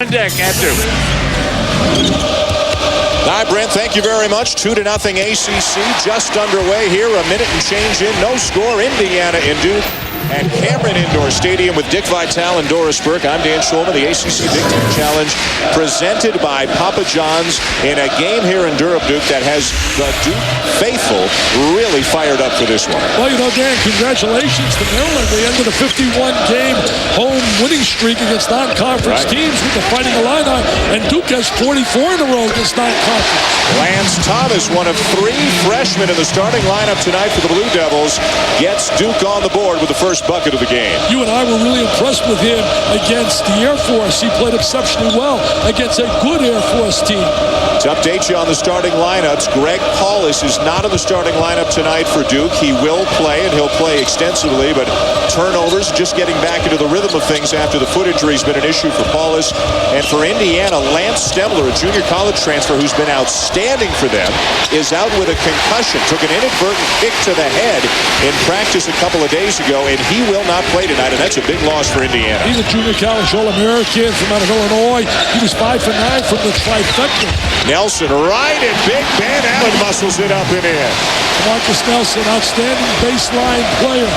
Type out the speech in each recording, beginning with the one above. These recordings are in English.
on deck at Duke. All right, Brent, thank you very much. 2-0 ACC just underway here. A minute and change in. No score. Indiana in Duke at Cameron Indoor Stadium with Dick Vitale and Doris Burke. I'm Dan Schulman. The ACC Big Ten Challenge presented by Papa John's in a game here in Durham, Duke, that has the Duke faithful really fired up for this one. Well, you know, Dan, congratulations to Maryland. They ended a 51-game home winning streak against non-conference teams with the Fighting Illini, and Duke has 44 in a row against non-conference. Lance Thomas, one of 3 freshmen in the starting lineup tonight for the Blue Devils, gets Duke on the board with the first bucket of the game. You and I were really impressed with him against the Air Force. He played exceptionally well against a good Air Force team. To update you on the starting lineups, Greg Paulus is not in the starting lineup tonight for Duke. He will play, and he'll play extensively, but turnovers, just getting back into the rhythm of things after the foot injury has been an issue for Paulus. And for Indiana, Lance Stemler, a junior college transfer who's been outstanding for them, is out with a concussion. Took an inadvertent kick to the head in practice a couple of days ago, and he will not play tonight, and that's a big loss for Indiana. He's a junior college All-American from out of Illinois. He was 5 for 9 from the trifecta. Nelson right, and Big Ben Allen muscles it up and in. Marcus Nelson, outstanding baseline player.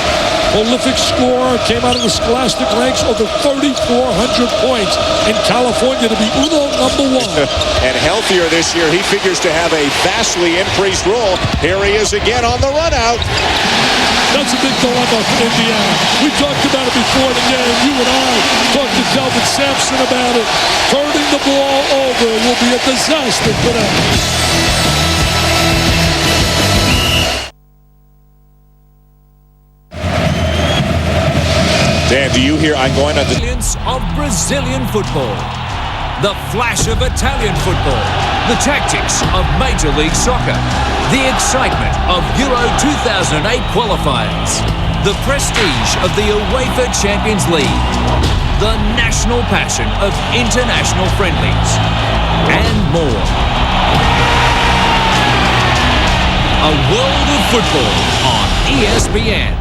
Prolific scorer, came out of the Scholastic ranks, over 3,400 points in California to be Uno #1. And healthier this year, he figures to have a vastly increased role. Here he is again on the run out. That's a big dilemma for Indiana. We talked about it before the game. You and I talked to Kelvin Sampson about it. Turning the ball over will be a disaster for them. Dan, do you hear? I'm going on the Brilliance of Brazilian football, the flash of Italian football, the tactics of Major League Soccer, the excitement of Euro 2008 qualifiers, the prestige of the UEFA Champions League, the national passion of international friendlies, and more. A world of football on ESPN.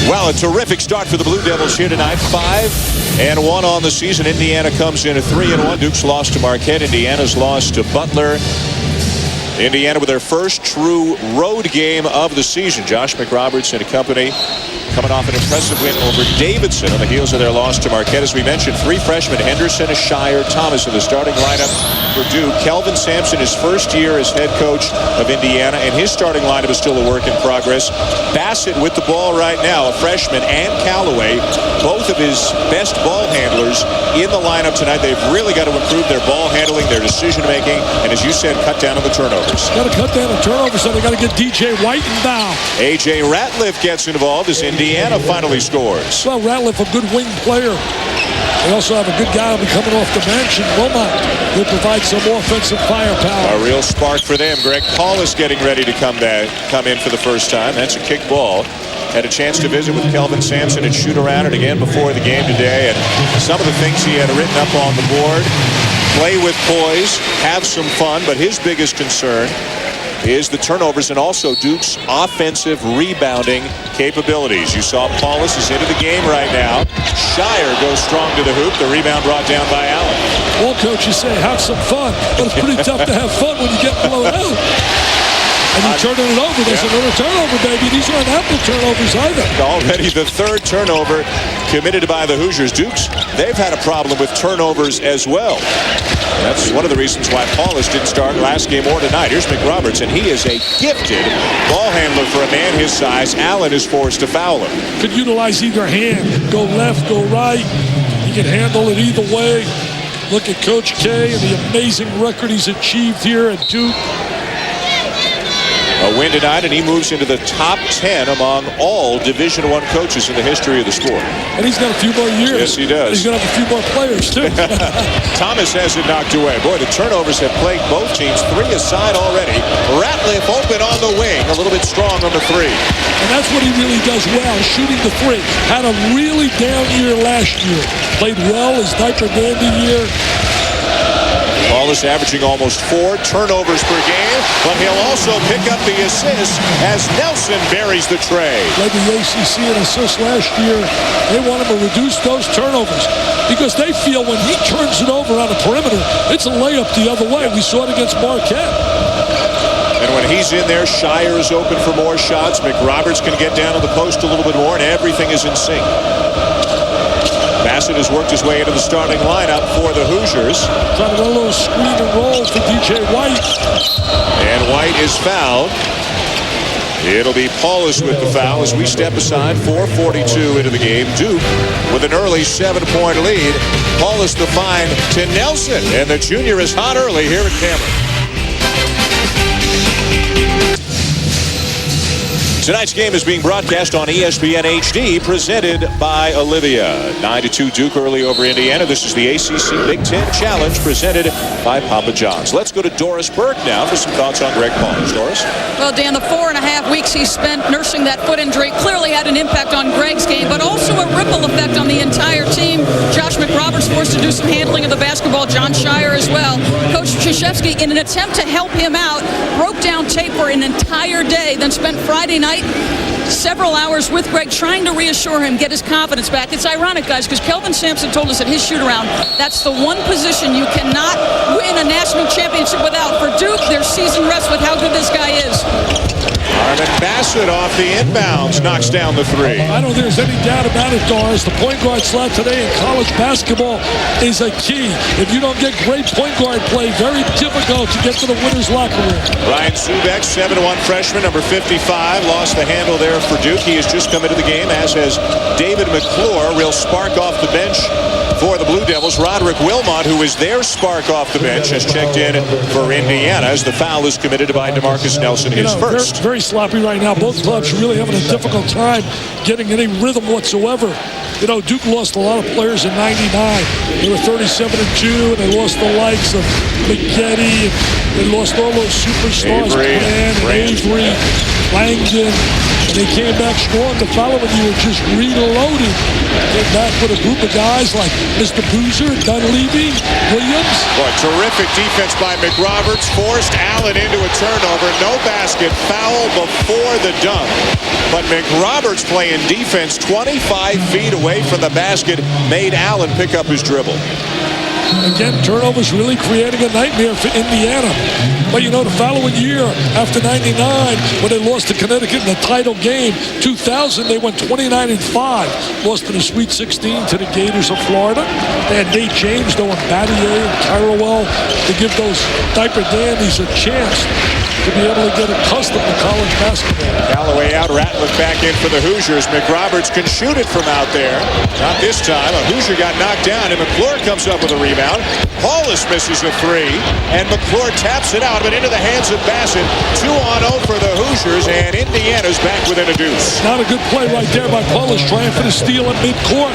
Well, a terrific start for the Blue Devils here tonight. 5-1 on the season. Indiana comes in at 3-1. Duke's lost to Marquette. Indiana's lost to Butler. Indiana with their first true road game of the season. Josh McRoberts and company coming off an impressive win over Davidson on the heels of their loss to Marquette. As we mentioned, 3 freshmen, Henderson, Shire, Thomas in the starting lineup for Duke. Kelvin Sampson, his first year as head coach of Indiana, and his starting lineup is still a work in progress. Bassett with the ball right now, a freshman, and Callaway, both of his best ball handlers in the lineup tonight. They've really got to improve their ball handling, their decision making, and as you said, cut down on the turnovers. Got to cut down on turnovers, so they got to get DJ White involved. A.J. Ratliff gets involved as Indiana finally scores. Well, Ratliff, a good wing player. They also have a good guy who'll be coming off the bench, and Wilmot will provide some offensive firepower. A real spark for them. Greg Paulus getting ready to come in for the first time. That's a kick ball. Had a chance to visit with Kelvin Sampson and shoot around it again before the game today. And some of the things he had written up on the board: play with poise, have some fun, but his biggest concern is the turnovers and also Duke's offensive rebounding capabilities. You saw Paulus is into the game right now. Shire goes strong to the hoop. The rebound brought down by Allen. Well, coaches say have some fun, but it's pretty tough to have fun when you get blown out. And you turn it over. There's another turnover, baby. These aren't Apple turnovers either. Already the 3rd turnover committed by the Hoosiers. Dukes, they've had a problem with turnovers as well. That's one of the reasons why Paulus didn't start last game or tonight. Here's McRoberts, and he is a gifted ball handler for a man his size. Allen is forced to foul him. Could utilize either hand. Go left, go right. He can handle it either way. Look at Coach K and the amazing record he's achieved here at Duke. A win tonight, and he moves into the top 10 among all Division I coaches in the history of the sport. And he's got a few more years. Yes, he does. He's going to have a few more players, too. Thomas has it knocked away. Boy, the turnovers have plagued both teams. 3 aside already. Ratliff open on the wing, a little bit strong on the 3. And that's what he really does well, shooting the 3. Had a really down year last year. Played well his diaper dandy year. Paulus averaging almost 4 turnovers per game, but he'll also pick up the assist as Nelson buries the tray. Led the ACC in assists last year. They want him to reduce those turnovers because they feel when he turns it over on the perimeter, it's a layup the other way. We saw it against Marquette. And when he's in there, Shire is open for more shots. McRoberts can get down to the post a little bit more, and everything is in sync. Bassett has worked his way into the starting lineup for the Hoosiers. Trying to run a little screen and roll for DJ White. And White is fouled. It'll be Paulus with the foul as we step aside. 4:42 into the game. Duke with an early 7-point lead. Paulus the find to Nelson. And the junior is hot early here at Cameron. Tonight's game is being broadcast on ESPN HD, presented by Olivia. 9-2 Duke early over Indiana. This is the ACC Big Ten Challenge presented by Papa John's. Let's go to Doris Burke now for some thoughts on Greg Paulus. Doris? Well, Dan, the 4.5 weeks he spent nursing that foot injury clearly had an impact on Greg's game, but also a ripple effect on the entire team. Josh McRoberts forced to do some handling of the basketball. John Shire as well. Coach Krzyzewski, in an attempt to help him out, broke down tape for an entire day, then spent Friday night several hours with Greg trying to reassure him, get his confidence back. It's ironic, guys, because Kelvin Sampson told us at his shoot-around, that's the one position you cannot win a national championship without. For Duke, their season rests with how good this guy is. Armin Bassett off the inbounds, knocks down the three. I don't think there's any doubt about it, Doris. The point guard slot today in college basketball is a key. If you don't get great point guard play, very difficult to get to the winner's locker room. Ryan Subek, 7'1" freshman, number 55, lost the handle there for Duke. He has just come into the game, as has David McClure. Real spark off the bench for the Blue Devils. Roderick Wilmot, who is their spark off the bench, has checked in for Indiana as the foul is committed by DeMarcus Nelson, his first. Very sloppy right now. Both clubs really having a difficult time getting any rhythm whatsoever. You know, Duke lost a lot of players in '99. They were 37-2, and they lost the likes of McGetty. They lost all those superstars, Avery, Langdon. And they came back strong the following year, just reloaded. Came back with a group of guys like Mr. Boozer, Dunleavy, Williams. Boy, terrific defense by McRoberts. Forced Allen into a turnover. No basket. Foul before the dunk. But McRoberts playing defense 25 feet away from the basket made Allen pick up his dribble. Again, turnovers really creating a nightmare for Indiana. But you know, the following year, after '99, when they lost to Connecticut in the title game, 2000, they went 29-5. Lost in the Sweet 16 to the Gators of Florida. They had Nate James, though, and Battier and Carrawell to give those diaper dandies a chance to be able to get accustomed to college basketball. Callaway out, Ratliff back in for the Hoosiers. McRoberts can shoot it from out there. Not this time. A Hoosier got knocked down, and McClure comes up with a rebound. Paulus misses a three, and McClure taps it out, but into the hands of Bassett. 2-on-0 for the Hoosiers, and Indiana's back within a deuce. Not a good play right there by Paulus, trying for the steal at midcourt.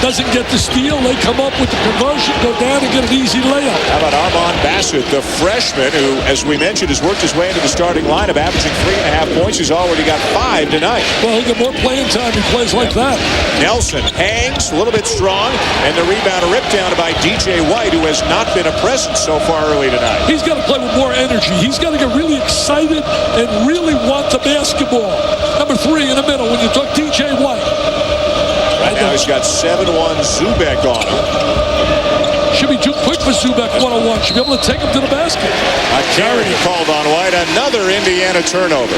Doesn't get the steal. They come up with the conversion, go down and get an easy layup. How about Armand Bassett, the freshman, who, as we mentioned, has worked his way into the starting lineup, averaging 3.5 points. He's already got 5 tonight. Well, he'll get more playing time. He plays like that. Nelson hangs, a little bit strong, and the rebound ripped down by DJ White, who has not been a presence so far early tonight. He's got to play with more energy. He's got to get really excited and really want the basketball. Number 3 in the middle when you talk DJ White. Right now he's got 7-1 Zubek on him. Should be too quick for Zubek 101. Should be able to take him to the basket. A carry called on White. Another Indiana turnover.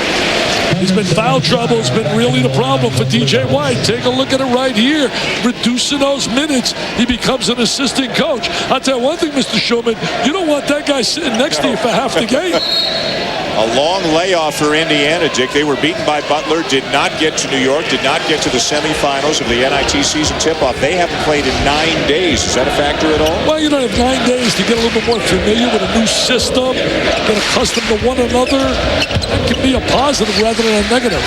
He's been foul trouble. It's been really the problem for DJ White. Take a look at it right here. Reducing those minutes, he becomes an assistant coach. I'll tell you one thing, Mr. Shulman, you don't want that guy sitting next to you for half the game. A long layoff for Indiana, Dick. They were beaten by Butler, did not get to New York, did not get to the semifinals of the NIT season tip-off. They haven't played in 9 days. Is that a factor at all? Well, you don't have 9 days to get a little bit more familiar with a new system, get accustomed to one another. That can be a positive rather than a negative.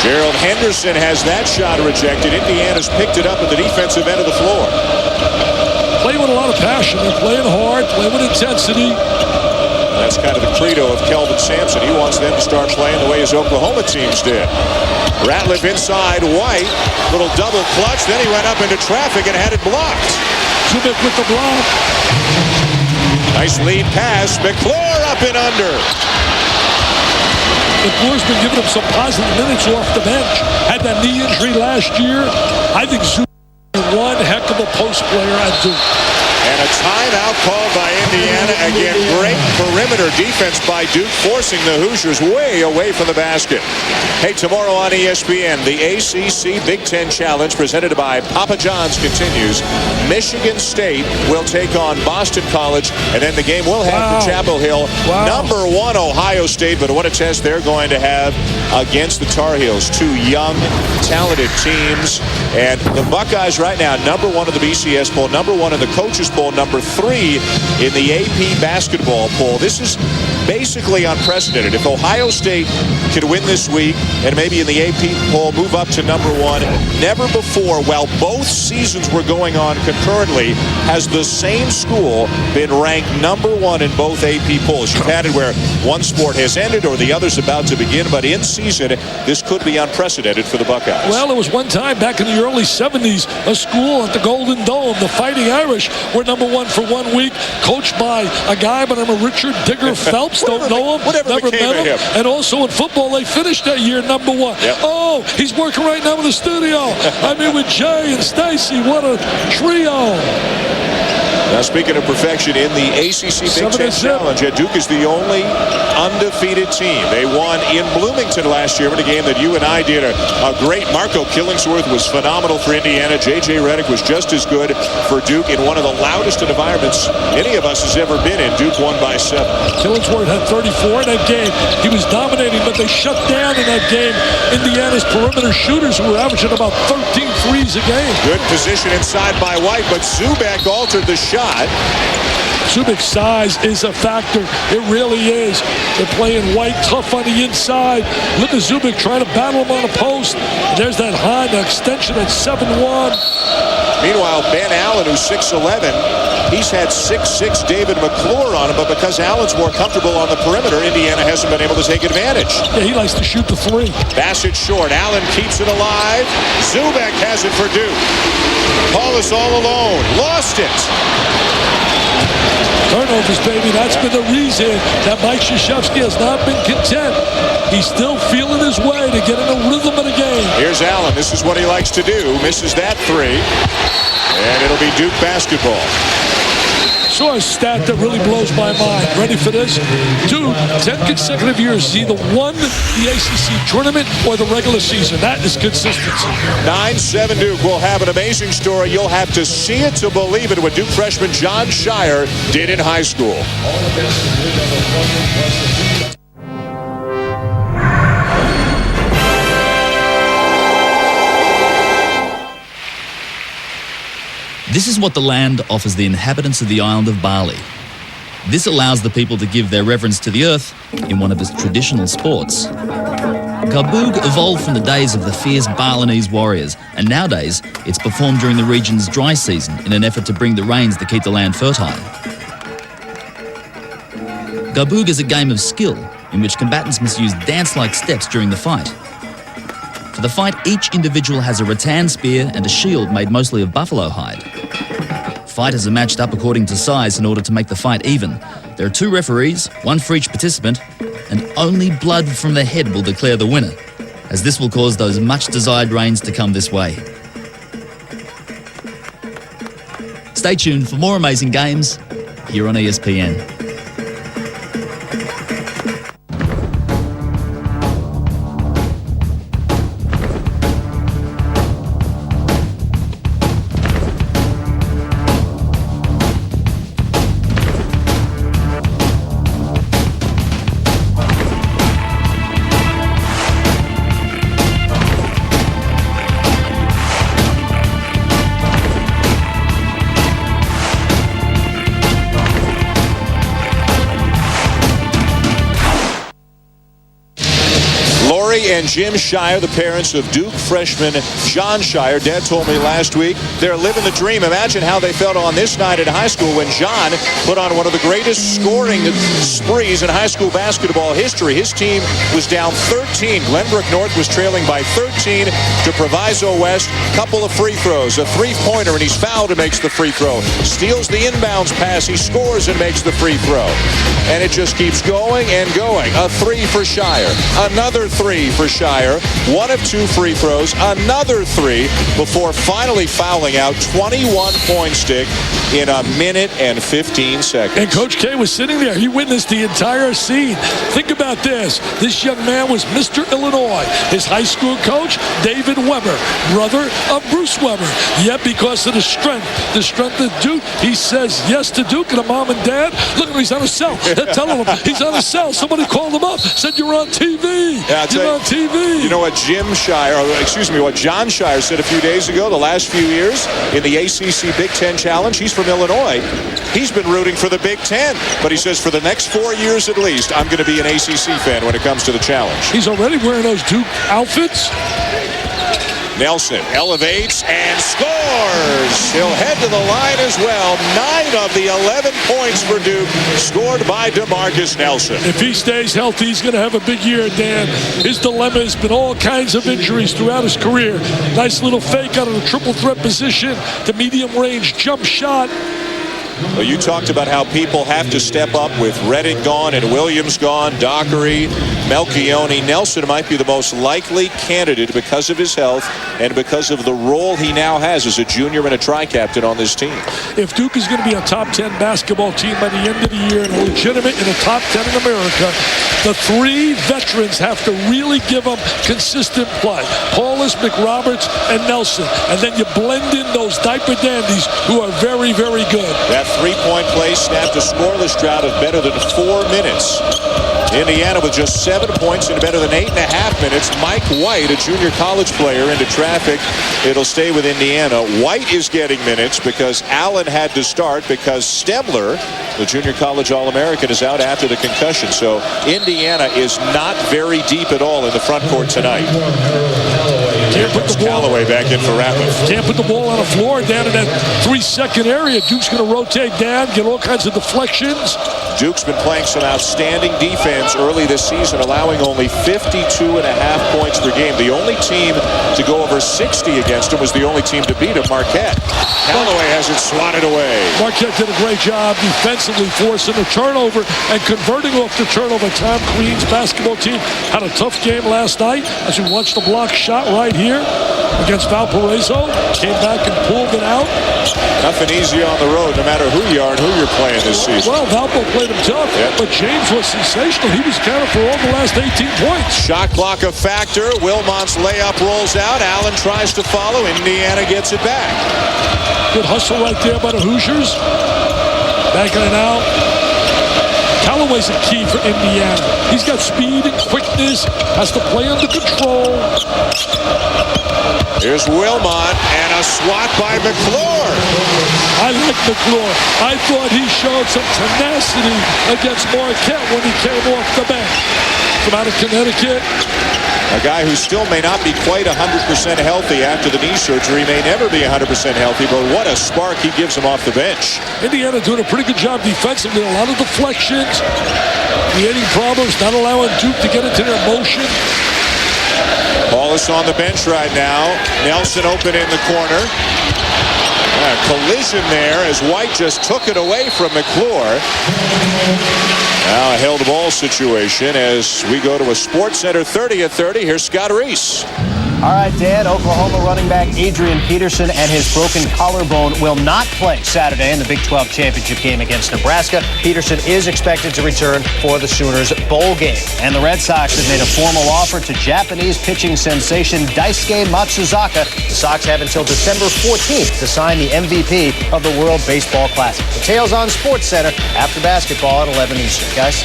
Gerald Henderson has that shot rejected. Indiana's picked it up at the defensive end of the floor. Playing with a lot of passion. They're playing hard, playing with intensity. That's kind of the credo of Kelvin Sampson. He wants them to start playing the way his Oklahoma teams did. Ratliff inside, White, little double clutch. Then he went up into traffic and had it blocked. Zubek with the block. Nice lead pass. McClure up and under. McClure's been giving him some positive minutes off the bench. Had that knee injury last year. I think Zubak is one heck of a post player at Duke. And a timeout called by Indiana. Again, great perimeter defense by Duke, forcing the Hoosiers way away from the basket. Hey, tomorrow on ESPN, the ACC Big Ten Challenge presented by Papa John's continues. Michigan State will take on Boston College, and then the game we'll have for Chapel Hill. Number 1, Ohio State, but what a test they're going to have against the Tar Heels. Two young, talented teams. And the Buckeyes right now, number 1 in the BCS poll, number 1 in the Coaches Poll, number 3 in the AP basketball poll. This is basically unprecedented. If Ohio State could win this week and maybe in the AP poll move up to number 1, never before, while both seasons were going on concurrently, has the same school been ranked number 1 in both AP polls. You've had it where one sport has ended or the other's about to begin, but in season, this could be unprecedented for the Buckeyes. Well, it was one time back in the early 70s, a school at the Golden Dome, the Fighting Irish, were number 1 for 1 week, coached by a guy by the name of Richard Digger Phelps. Don't know him, never met him. And also in football, they finished that year number 1. Yep. Oh, he's working right now in the studio. I'm here with Jay and Stacy. What a trio. Now, speaking of perfection in the ACC Big Ten Challenge, Duke is the only undefeated team. They won in Bloomington last year in a game that you and I did a great. Marco Killingsworth was phenomenal for Indiana. J.J. Redick was just as good for Duke in one of the loudest environments any of us has ever been in. Duke won by 7. Killingsworth had 34 in that game. He was dominating, but they shut down in that game Indiana's perimeter shooters, who were averaging about 13 threes a game. Good position inside by White, but Zubak altered the shot. Zubak's size is a factor. It really is. They're playing White tough on the inside. Look at Zubak trying to battle him on a post. There's that high, the extension at 7-1. Meanwhile, Ben Allen, who's 6'11", he's had 6'6" David McClure on him, but because Allen's more comfortable on the perimeter, Indiana hasn't been able to take advantage. Yeah, he likes to shoot the 3. Bassett short. Allen keeps it alive. Zubak has it for Duke. Paulus all alone. Lost it. Turnovers, baby. That's been the reason that Mike Krzyzewski has not been content. He's still feeling his way to get in the rhythm of the game. Here's Allen. This is what he likes to do. Misses that 3. And it'll be Duke basketball. Saw a stat that really blows my mind. Ready for this? Duke, 10 consecutive years, has either won the ACC tournament or the regular season. That is consistency. 9-7 Duke will have an amazing story. You'll have to see it to believe it, what Duke freshman John Shire did in high school. This is what the land offers the inhabitants of the island of Bali. This allows the people to give their reverence to the earth in one of its traditional sports. Garbug evolved from the days of the fierce Balinese warriors, and nowadays it's performed during the region's dry season in an effort to bring the rains that keep the land fertile. Garbug is a game of skill in which combatants must use dance-like steps during the fight. For the fight, each individual has a rattan spear and a shield made mostly of buffalo hide. Fighters are matched up according to size in order to make the fight even. There are 2 referees, 1 for each participant, and only blood from the head will declare the winner, as this will cause those much-desired rains to come this way. Stay tuned for more amazing games here on ESPN. Lori and Jim Shire, the parents of Duke freshman John Shire. Dad told me last week they're living the dream. Imagine how they felt on this night in high school when John put on one of the greatest scoring sprees in high school basketball history. His team was down 13. Glenbrook North was trailing by 13 to Proviso West. Couple of free throws, a three-pointer, and he's fouled and makes the free throw. Steals the inbounds pass, he scores and makes the free throw. And it just keeps going and going. A three for Shire, another three for Shire, one of two free throws, another three before finally fouling out. 21-point stick in a minute and 15 seconds. And Coach K was sitting there. He witnessed the entire scene. Think about this. This young man was Mr. Illinois. His high school coach, David Weber, brother of Bruce Weber. Yet because of the strength of Duke, he says yes to Duke. And a mom and dad, look at him, he's on a cell. They're telling him he's on a cell. Somebody called him up, said you're on TV. Yeah, you're on TV. You know what what John Shire said a few days ago, the last few years in the ACC Big Ten Challenge. He's from Illinois. He's been rooting for the Big Ten. But he says for the next 4 years at least, I'm going to be an ACC fan when it comes to the challenge. He's already wearing those Duke outfits. Nelson elevates and scores. He'll head to the line as well. 9 of the 11 points for Duke scored by DeMarcus Nelson. If he stays healthy, he's going to have a big year, Dan. His dilemma has been all kinds of injuries throughout his career. Nice little fake out of the triple threat position. The medium range jump shot. Well, you talked about how people have to step up with Reddick gone and Williams gone, Dockery, Melchione. Nelson might be the most likely candidate because of his health and because of the role he now has as a junior and a tri-captain on this team. If Duke is going to be a top 10 basketball team by the end of the year and legitimate in the top 10 in America, the three veterans have to really give them consistent play. Paulus, McRoberts, and Nelson. And then you blend in those diaper dandies who are very, very good. That three-point play snapped a scoreless drought of better than 4 minutes. Indiana with just 7 points in better than 8.5 minutes. Mike White, a junior college player, into traffic. It'll stay with Indiana. White is getting minutes because Allen had to start because Stemler, the junior college All-American, is out after the concussion. So Indiana is not very deep at all in the front court tonight. Can't put the ball. Callaway back in for Ratliff. Can't put the ball on the floor down in that 3-second area. Duke's going to rotate down, get all kinds of deflections. Duke's been playing some outstanding defense early this season, allowing only 52.5 points per game. The only team to go over 60 against him was the only team to beat him, Marquette. Callaway has it swatted away. Marquette did a great job defensively, forcing a turnover and converting off the turnover. Tom Crean's basketball team had a tough game last night. As we watched the block shot right here against Valparaiso, came back and pulled it out. Nothing easy on the road, no matter who you are and who you're playing this season. Well, Valpo played him tough, but James was sensational. He was counted for all the last 18 points. Shot clock a factor. Wilmont's layup rolls out. Allen tries to follow. Indiana gets it back. Good hustle right there by the Hoosiers. Backing it out. Callaway's a key for Indiana. He's got speed and quickness, has to play under control. Here's Wilmont and a swat by McClure. I like McClure. I thought he showed some tenacity against Marquette when he came off the bench. From out of Connecticut. A guy who still may not be quite 100% healthy after the knee surgery, may never be 100% healthy, but what a spark he gives him off the bench. Indiana doing a pretty good job defensively. A lot of deflections, creating problems, not allowing Duke to get into their motion. Paulus on the bench right now. Nelson open in the corner. A collision there as White just took it away from McClure. Now a held ball situation as we go to a Sports Center 30 at 30. Here's Scott Reese. All right, Dan, Oklahoma running back Adrian Peterson and his broken collarbone will not play Saturday in the Big 12 championship game against Nebraska. Peterson is expected to return for the Sooners bowl game. And the Red Sox have made a formal offer to Japanese pitching sensation Daisuke Matsuzaka. The Sox have until December 14th to sign the MVP of the World Baseball Classic. Details on Sports Center after basketball at 11 Eastern. Guys.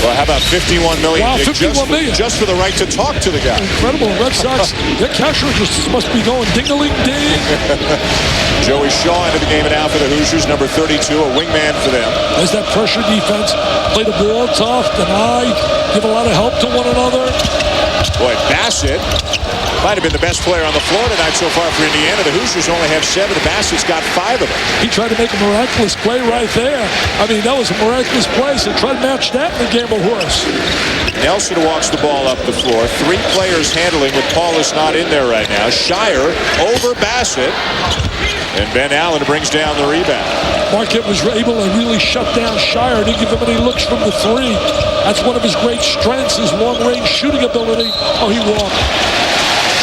Well, how about $51 million? Wow, Dick, $51 million. Just for the right to talk to the guy. Incredible. Red Sox, their cash registers must be going ding-a-ling-ding. Joey Shaw into the game and out for the Hoosiers, number 32, a wingman for them. There's that pressure defense. Play the ball tough, deny, give a lot of help to one another. Boy, Bassett might have been the best player on the floor tonight so far for Indiana. The Hoosiers only have 7. Bassett's got 5 of them. He tried to make a miraculous play right there. I mean, that was a miraculous play, so try to match that in the game of horse. Nelson walks the ball up the floor. 3 players handling with Paulus not in there right now. Shire over Bassett. And Ben Allen brings down the rebound. Marquette was able to really shut down Shire. Didn't give him any looks from the 3. That's one of his great strengths, his long-range shooting ability. Oh, he walked.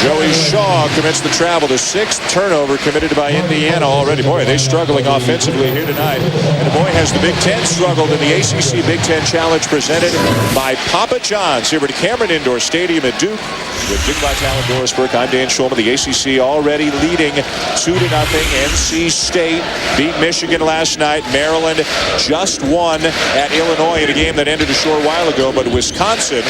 Joey Shaw commits the travel. The 6th turnover committed by Indiana already. Boy, are they struggling offensively here tonight. And the boy has the Big Ten struggled in the ACC Big Ten Challenge presented by Papa John's here at Cameron Indoor Stadium at Duke. With Dick Vitale and Doris Burke, I'm Dan Schulman. The ACC already leading 2-0. NC State beat Michigan last night. Maryland just won at Illinois in a game that ended a short while ago. But Wisconsin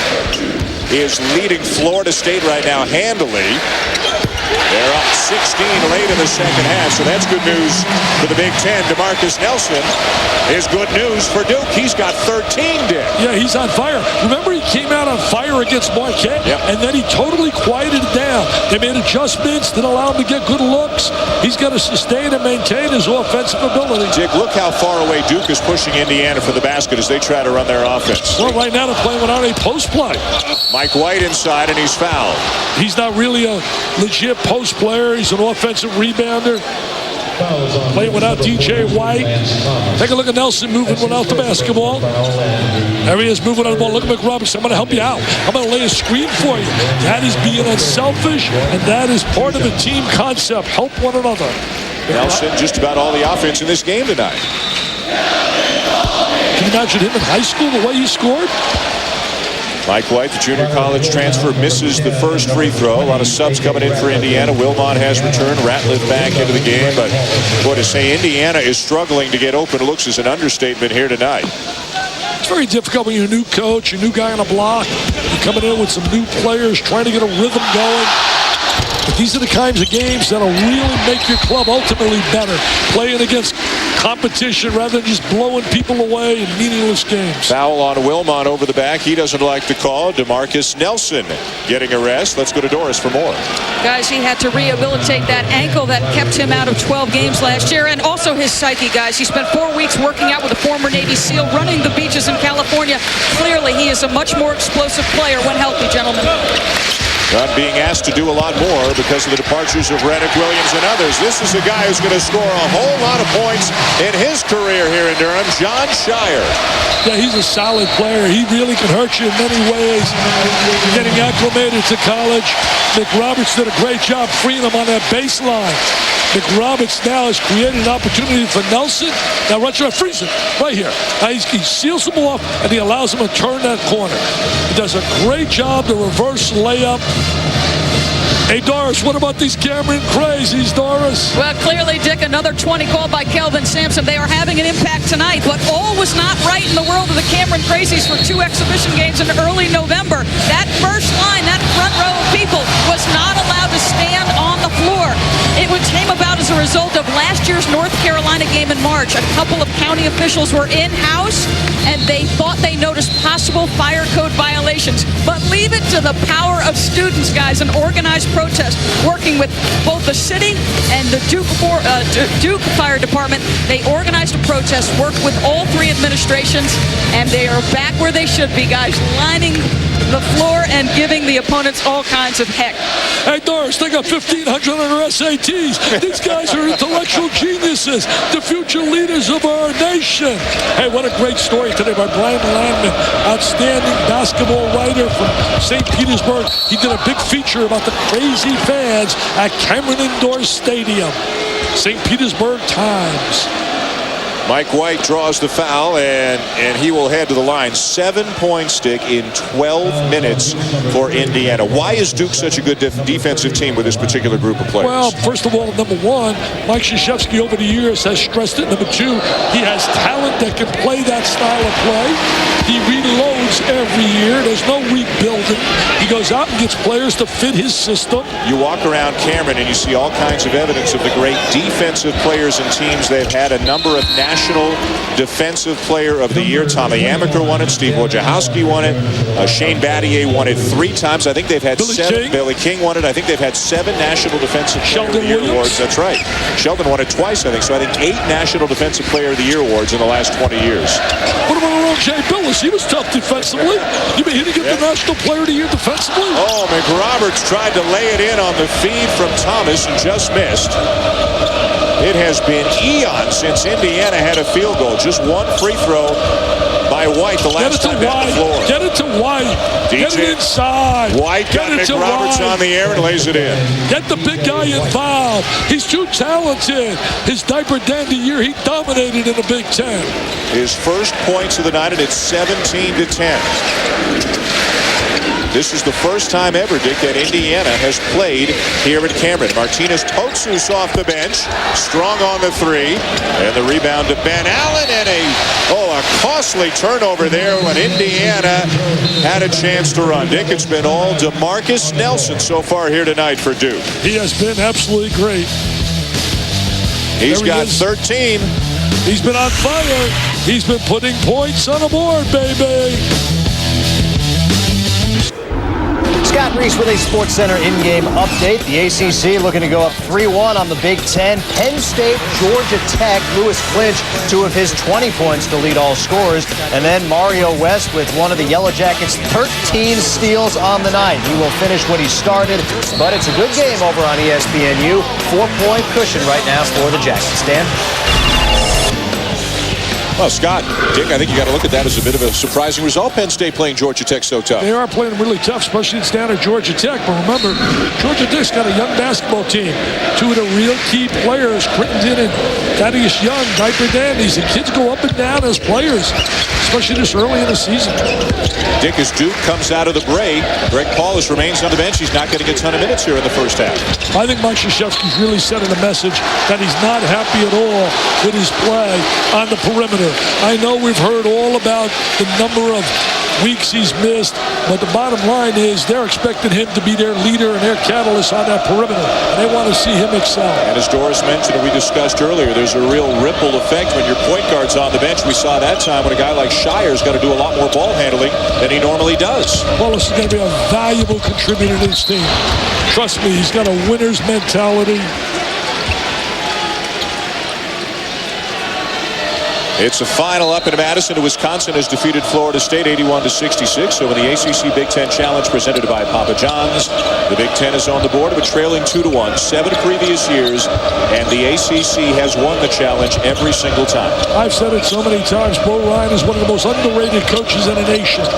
is leading Florida State right now handily. They're up 16 late in the second half, so that's good news for the Big Ten. DeMarcus Nelson is good news for Duke. He's got 13, Dick. Yeah, he's on fire. Remember, he came out on fire against Marquette, and then he totally quieted it down. They made adjustments that allow him to get good looks. He's got to sustain and maintain his offensive ability. Dick, look how far away Duke is pushing Indiana for the basket as they try to run their offense. Well, right now they're playing without a post play. Mike White inside, and he's fouled. He's not really a legit post player. He's an offensive rebounder. Playing without DJ White. Take a look at Nelson moving without the basketball. There he is moving on the ball. Look at McRobertson. I'm going to help you out. I'm going to lay a screen for you. That is being unselfish, and that is part of the team concept. Help one another. Nelson just about all the offense in this game tonight. Can you imagine him in high school, the way he scored? Mike White, the junior college transfer, misses the first free throw. A lot of subs coming in for Indiana. Wilmot has returned. Ratliff back into the game. But, boy, to say Indiana is struggling to get open looks is an understatement here tonight. It's very difficult when you're a new coach, a new guy on the block. You're coming in with some new players, trying to get a rhythm going. But these are the kinds of games that'll really make your club ultimately better. Playing against competition rather than just blowing people away in meaningless games. Foul on Wilmot over the back. He doesn't like the call. DeMarcus Nelson getting a rest. Let's go to Doris for more. Guys, he had to rehabilitate that ankle that kept him out of 12 games last year, and also his psyche, guys. He spent 4 weeks working out with a former Navy SEAL, running the beaches in California. Clearly, he is a much more explosive player when healthy, gentlemen. Not being asked to do a lot more because of the departures of Reddick Williams and others. This is a guy who's going to score a whole lot of points in his career here in Durham, John Shire. Yeah, he's a solid player. He really can hurt you in many ways. Getting acclimated to college. McRoberts did a great job freeing him on that baseline. McRoberts now has created an opportunity for Nelson. Now watch out, freeze it right here. Now he seals him off, and he allows him to turn that corner. He does a great job, the reverse layup. Hey, Doris, what about these Cameron crazies, Doris? Well, clearly, Dick, another 20 called by Kelvin Sampson. They are having an impact tonight, but all was not right in the world of the Cameron crazies for 2 exhibition games in early November. That first line, that front row of people, was not allowed to stand on the floor. It came about as a result of last year's North Carolina game in March. A couple of county officials were in-house, and they thought they noticed possible fire code violations. But leave it to the power of students, guys, an organized protest, working with both the city and the Duke Fire Department. They organized a protest, worked with all 3 administrations, and they are back where they should be, guys, lining the floor and giving the opponents all kinds of heck. Hey, Doris, they got 1,500 on their SATs. These guys are intellectual geniuses, the future leaders of our nation. Hey, what a great story today by Brian Landman, outstanding basketball writer from St. Petersburg. He did a big feature about the crazy fans at Cameron Indoor Stadium. St. Petersburg Times. Mike White draws the foul, and he will head to the line. 7-point stick in 12 minutes for Indiana. Why is Duke such a good defensive team with this particular group of players? Well, first of all, number one, Mike Krzyzewski over the years has stressed it. Number two, he has talent that can play that style of play. He reloads every year. There's no rebuilding. He goes out and gets players to fit his system. You walk around Cameron and you see all kinds of evidence of the great defensive players and teams they've had. A number of National Defensive Player of the Year. Tommy Amaker won it. Steve Wojciechowski won it. Shane Battier won it 3 times. I think they've had Billy King won it. I think they've had 7 National Defensive Player of the Year awards. That's right. Sheldon won it twice, I think. So I think 8 National Defensive Player of the Year awards in the last 20 years. What about Jay Billis? He was tough defensively. You mean he didn't get the National Player of the Year defensively? Oh, McRoberts tried to lay it in on the feed from Thomas and just missed. It has been eons since Indiana had a field goal. Just one free throw by White the last time down the floor. Get it to White. Get it inside. White got McRoberts on the air and lays it in. Get the big guy involved. He's too talented. His diaper dandy year, he dominated in the Big Ten. His first points of the night, and it's 17-10. This is the first time ever, Dick, that Indiana has played here at Cameron. Martinez Totsus off the bench. Strong on the 3. And the rebound to Ben Allen. And a costly turnover there when Indiana had a chance to run. Dick, it's been all DeMarcus Nelson so far here tonight for Duke. He has been absolutely great. He's got 13. He's been on fire. He's been putting points on the board, baby. Scott Reese with a SportsCenter in-game update. The ACC looking to go up 3-1 on the Big Ten. Penn State, Georgia Tech, Lewis Clinch, 2 of his 20 points to lead all scorers. And then Mario West with one of the Yellow Jackets' 13 steals on the night. He will finish what he started, but it's a good game over on ESPNU. 4-point cushion right now for the Jackets. Dan? Well, Scott, Dick, I think you got to look at that as a bit of a surprising result. Penn State playing Georgia Tech so tough. They are playing really tough, especially it's down at Georgia Tech. But remember, Georgia Tech's got a young basketball team. 2 of the real key players, Crittenden and Thaddeus Young, diaper dandies. The kids go up and down as players, especially this early in the season. Dick, as Duke comes out of the break, Greg Paulus remains on the bench. He's not getting a ton of minutes here in the first half. I think Mike Krzyzewski's really sending a message that he's not happy at all with his play on the perimeter. I know we've heard all about the number of weeks he's missed, but the bottom line is they're expecting him to be their leader and their catalyst on that perimeter, and they want to see him excel. And as Doris mentioned and we discussed earlier, there's a real ripple effect when your point guard's on the bench. We saw that time when a guy like Shire's got to do a lot more ball handling than he normally does. Well, this is going to be a valuable contributor to this team. Trust me, he's got a winner's mentality. It's a final up in Madison. Wisconsin has defeated Florida State 81-66. So in the ACC Big Ten Challenge presented by Papa John's, the Big Ten is on the board but trailing 2-1. 7 previous years, and the ACC has won the challenge every single time. I've said it so many times. Bo Ryan is one of the most underrated coaches in the nation.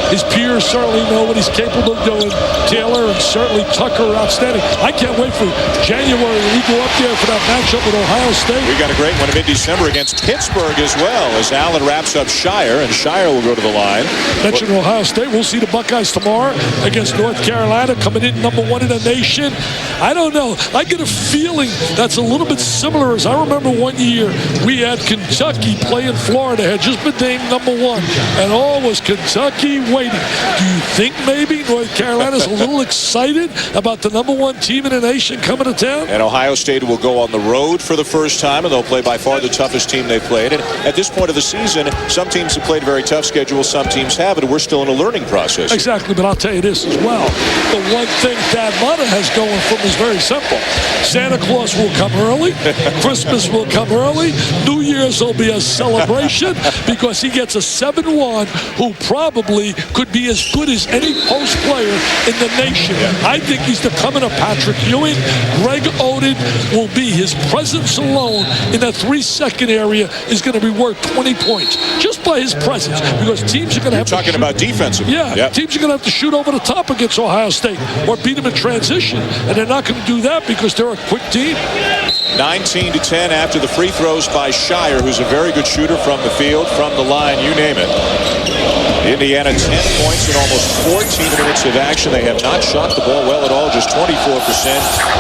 His peers certainly know what he's capable of doing. Taylor and certainly Tucker are outstanding. I can't wait for January when we go up there for that matchup with Ohio State. We got a great one in mid-December against Pittsburgh as well, as Allen wraps up Shire, and Shire will go to the line. Mentioned Ohio State. We'll see the Buckeyes tomorrow against North Carolina, coming in #1 in the nation. I don't know. I get a feeling that's a little bit similar, as I remember one year we had Kentucky playing Florida, had just been named #1, and all was Kentucky waiting. Do you think maybe North Carolina's a little excited about the #1 team in the nation coming to town? And Ohio State will go on the road for the first time, and they'll play by far the toughest team they've played. And at this point of the season, some teams have played a very tough schedule, some teams haven't. We're still in a learning process. Exactly, but I'll tell you this as well. The one thing Thad Matta has going for him is very simple. Santa Claus will come early. Christmas will come early. New Year's will be a celebration because he gets a 7-1 who probably could be as good as any post player in the nation. I think he's the coming of Patrick Ewing. Greg Oden will be his presence alone in that 3-second area is going to be worth 20 points just by his presence, because teams are going to have talking about defensive. Yeah, teams are going to have to shoot over the top against Ohio State or beat them in transition, and they're not going to do that because they're a quick team. 19-10 after the free throws by Shire, who's a very good shooter from the field, from the line, you name it. Indiana 10 points in almost 14 minutes of action. They have not shot the ball well at all, just 24%.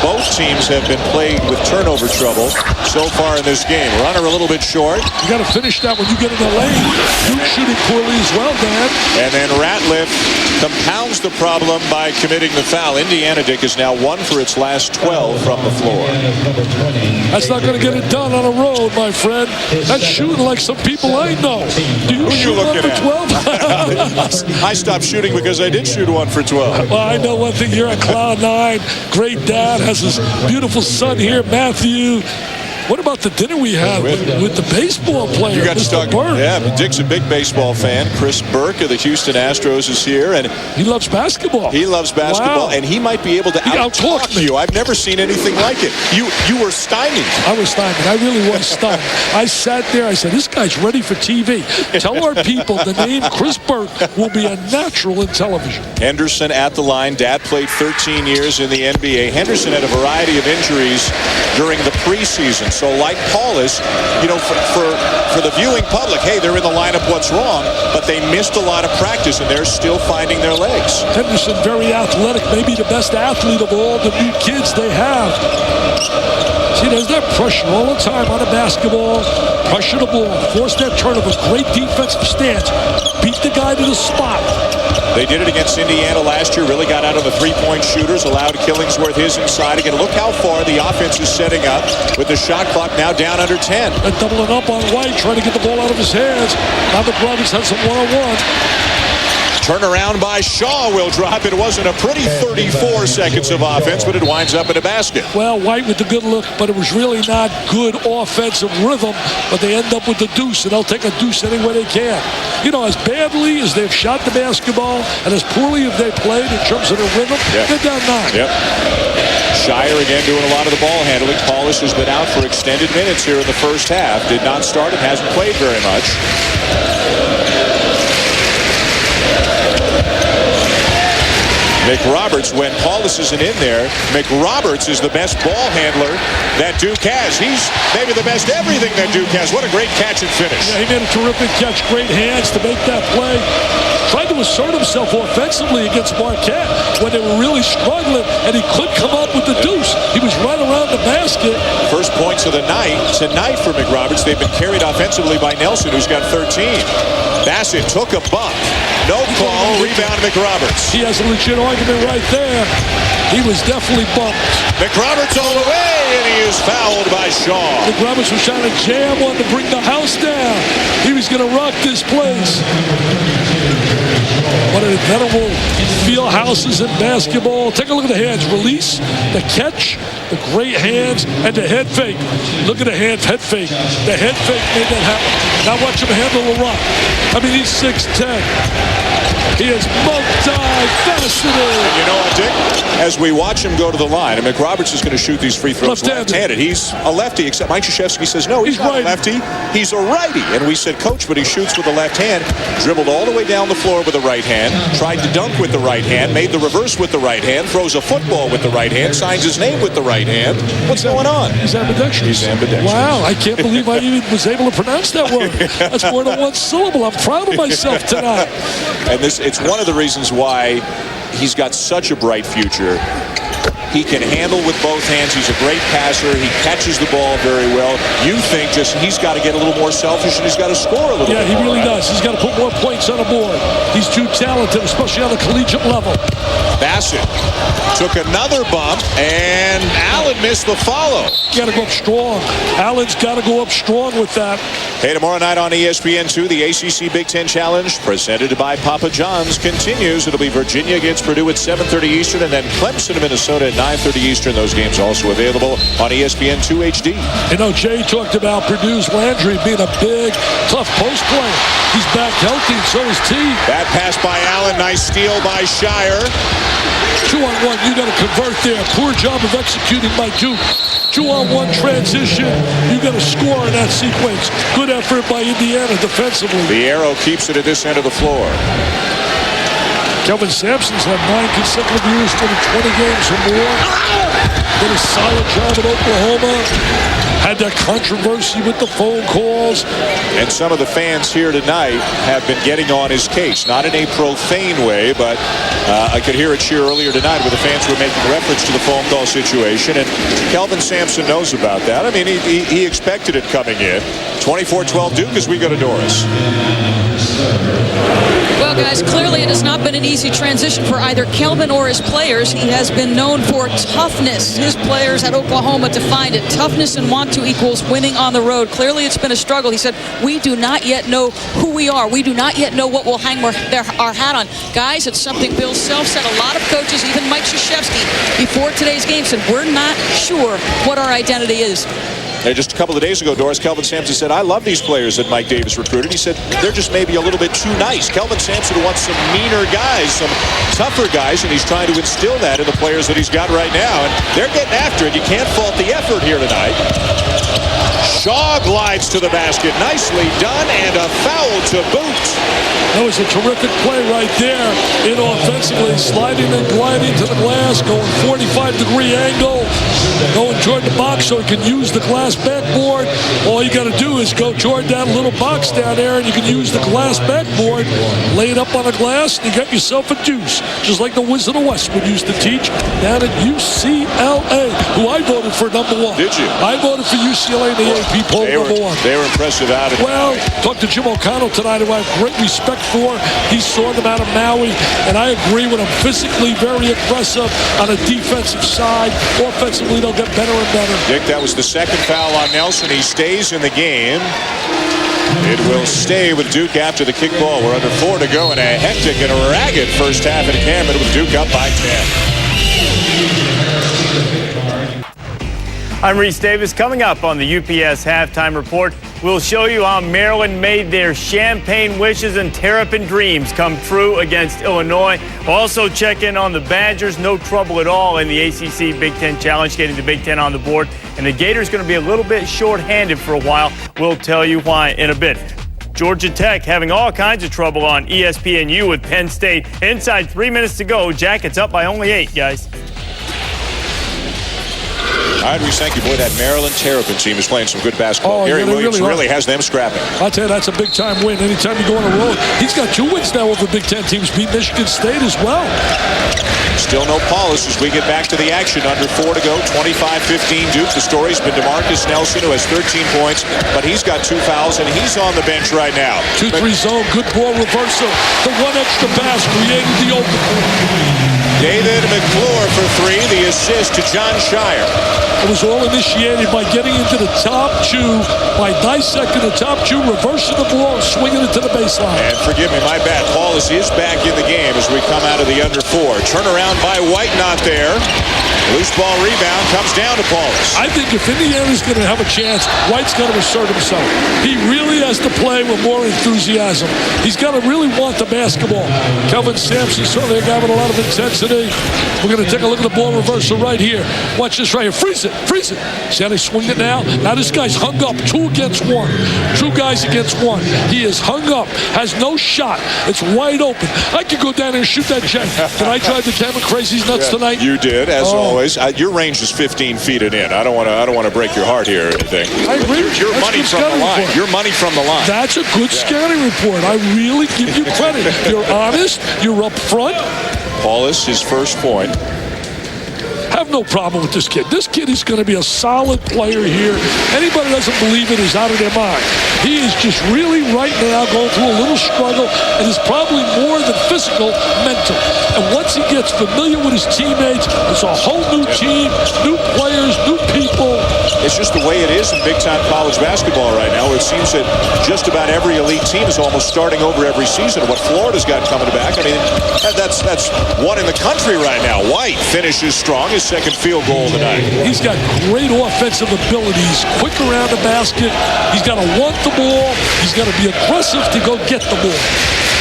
Both teams have been plagued with turnover trouble so far in this game. Runner a little bit short. You got to finish that when you get in the lane. Duke shooting poorly as well, Dan. And then Ratliff compounds the problem by committing the foul. Indiana, Dick, is now 1 for its last 12 from the floor. That's not going to get it done on a road, my friend. That's shooting like some people I know. Do you shoot 1 for 12? I stopped shooting because I did shoot 1 for 12. Well, I know one thing. You're at Cloud 9. Great dad. Has his beautiful son here, Matthew. What about the dinner we had with the baseball player? You got stuck. Yeah, Dick's a big baseball fan. Chris Burke of the Houston Astros is here, and he loves basketball. He loves basketball, wow. And he might be able to out-talk you. I've never seen anything like it. You were stymied. I was stymied. I really was stunned. I sat there. I said, "This guy's ready for TV." Tell our people the name Chris Burke will be a natural in television. Henderson at the line. Dad played 13 years in the NBA. Henderson had a variety of injuries during the preseason. So like Paulus, you know, for the viewing public, hey, they're in the lineup, what's wrong? But they missed a lot of practice, and they're still finding their legs. Henderson, very athletic, maybe the best athlete of all the new kids they have. See, there's that pressure all the time on the basketball. Pressure the ball, force that turnover, great defensive stance, beat the guy to the spot. They did it against Indiana last year, really got out of the three-point shooters, allowed Killingsworth his inside. Again, look how far the offense is setting up with the shot clock now down under 10. And doubling up on White, trying to get the ball out of his hands. Now the Brothers have some one-on-one. Turnaround by Shaw will drop. It wasn't a pretty 34 seconds of offense, but it winds up in a basket. Well, White with the good look, but it was really not good offensive rhythm, but they end up with the deuce, and they'll take a deuce any way they can. You know, as badly as they've shot the basketball and as poorly as they played in terms of their rhythm, they're down 9. Yep. Shire again doing a lot of the ball handling. Paulus has been out for extended minutes here in the first half. Did not start and hasn't played very much. McRoberts, when Paulus isn't in there, McRoberts is the best ball handler that Duke has. He's maybe the best everything that Duke has. What a great catch and finish. Yeah, he made a terrific catch. Great hands to make that play. Tried to assert himself offensively against Marquette when they were really struggling, and he could come up with the deuce. He was right around the basket. First points of the night tonight for McRoberts. They've been carried offensively by Nelson, who's got 13. Bassett took a bump. No call. Rebound McRoberts. He has a legit argument right there. He was definitely bumped. McRoberts all the way, and he is fouled by Shaw. McRoberts was trying to jam one to bring the house down. He was going to rock this place. One of the venerable field houses in basketball. Take a look at the hands. Release, the catch, the great hands, and the head fake. Look at the head fake. The head fake made that happen. Now watch him handle the rock. I mean, he's 6'10". He is multi-faceted. And you know what, Dick? As we watch him go to the line, and McRoberts is going to shoot these free throws left-handed. He's a lefty, except Mike Krzyzewski says, no, he's not right. A lefty. He's a righty. And we said, Coach, but he shoots with the left hand. Dribbled all the way down the floor with the right hand. Tried to dunk with the right hand. Made the reverse with the right hand. Throws a football with the right hand. Signs his name with the right hand. What's going on? He's ambidextrous. He's ambidextrous. Wow, I can't believe I even was able to pronounce that word. That's more than one syllable. I'm proud of myself tonight. And it's one of the reasons why he's got such a bright future. He can handle with both hands. He's a great passer. He catches the ball very well. You think just he's got to get a little more selfish and he's got to score a little bit more. Yeah, he really does. He's got to put more points on the board. He's too talented, especially on the collegiate level. Bassett took another bump, and Allen missed the follow. Got to go up strong. Allen's got to go up strong with that. Hey, tomorrow night on ESPN2, the ACC Big Ten Challenge, presented by Papa John's, continues. It'll be Virginia against Purdue at 7:30 Eastern, and then Clemson, Minnesota at 9:30 Eastern. Those games also available on ESPN2 HD. You know, Jay talked about Purdue's Landry being a big, tough post player. He's back healthy, and so is T. Bad pass by Allen. Nice steal by Shire. 2-on-1, you got to convert there. Poor job of executing by Duke. 2-on-1 transition. You got to score in that sequence. Good effort by Indiana defensively. The arrow keeps it at this end of the floor. Kelvin Sampson's had 9 consecutive years winning 20 games or more. Did a solid job at Oklahoma. Had that controversy with the phone calls. And some of the fans here tonight have been getting on his case. Not in a profane way, but I could hear a cheer earlier tonight where the fans were making reference to the phone call situation. And Kelvin Sampson knows about that. I mean, he expected it coming in. 24-12 Duke as we go to Doris. Well, guys, clearly it has not been an easy transition for either Kelvin or his players. He has been known for toughness. His players at Oklahoma defined it. Toughness and want to equals winning on the road. Clearly it's been a struggle. He said, we do not yet know who we are. We do not yet know what we'll hang our hat on. Guys, it's something Bill Self said. A lot of coaches, even Mike Krzyzewski, before today's game said, we're not sure what our identity is. Just a couple of days ago, Doris, Kelvin Sampson said, I love these players that Mike Davis recruited. He said, they're just maybe a little bit too nice. Kelvin Sampson wants some meaner guys, some tougher guys, and he's trying to instill that in the players that he's got right now. And they're getting after it. You can't fault the effort here tonight. Shaw glides to the basket. Nicely done, and a foul to boot. That was a terrific play right there. Offensively, sliding and gliding to the glass, going 45-degree angle, going toward the box so he can use the glass backboard. All you got to do is go toward that little box down there, and you can use the glass backboard, lay it up on the glass, and you got yourself a deuce, just like the Wizard of West would used to teach down at UCLA, who I voted for #1. Did you? I voted for UCLA in the AP poll #1. They were impressive out of it. Well, talked to Jim O'Connell tonight, who I have great respect for. He saw them out of Maui, and I agree with him. Physically very aggressive on a defensive side. Offensively, they'll get better and better. Dick, that was the second foul on Nelson. He stays in the game. It will stay with Duke after the kickball. We're under 4 to go in a hectic and a ragged first half in Cameron with Duke up by 10. I'm Reese Davis. Coming up on the UPS Halftime Report, we'll show you how Maryland made their champagne wishes and terrapin dreams come true against Illinois. We'll also check in on the Badgers. No trouble at all in the ACC Big Ten Challenge, getting the Big Ten on the board. And the Gators going to be a little bit short-handed for a while. We'll tell you why in a bit. Georgia Tech having all kinds of trouble on ESPNU with Penn State. Inside 3 minutes to go. Jackets up by only 8, guys. All right, Reese, thank you. Boy, that Maryland Terrapin team is playing some good basketball. Oh, Gary yeah, Williams really has them scrapping. I'll tell you, that's a big-time win. Anytime you go on a road, he's got 2 wins now over Big Ten teams. Beat Michigan State as well. Still no Paulus as we get back to the action. Under 4 to go, 25-15 Duke. The story's been DeMarcus Nelson, who has 13 points, but he's got 2 fouls, and he's on the bench right now. 2-3 zone, good ball reversal. The one extra pass created the open. David McClure for 3, the assist to John Shire. It was all initiated by getting into the top 2, by dissecting the top 2, reversing the ball, and swinging it to the baseline. And forgive me, my bad. Paulus is back in the game as we come out of the under 4. Turnaround by White, not there. Loose ball rebound comes down to Paulus. I think if Indiana's going to have a chance, White's got to assert himself. He really has to play with more enthusiasm. He's got to really want the basketball. Kelvin Sampson certainly a guy with a lot of intensity. We're going to take a look at the ball reversal right here. Watch this right here. Freeze it. Freeze it. See how they swing it now? Now this guy's hung up. 2 against 1. 2 guys against 1. He is hung up. Has no shot. It's wide open. I could go down there and shoot that jet. Can I drive the camera crazy's nuts tonight? You did, as always. Your range is 15 feet and in. I don't want to break your heart here or anything. I agree. Your money from the line. Report. Your money from the line. That's a good scouting report. I really give you credit. You're honest. You're up front. Paulus, his first point. Have no problem with this kid. This kid is going to be a solid player here. Anybody who doesn't believe it is out of their mind. He is just really right now going through a little struggle, and is probably more than physical, mental. And once he gets familiar with his teammates, it's a whole new team, new players, new people. It's just the way it is in big-time college basketball right now, where it seems that just about every elite team is almost starting over every season. What Florida's got coming back, I mean, that's one in the country right now. White finishes strong, his second field goal of the night. He's got great offensive abilities, quick around the basket. He's got to want the ball. He's got to be aggressive to go get the ball.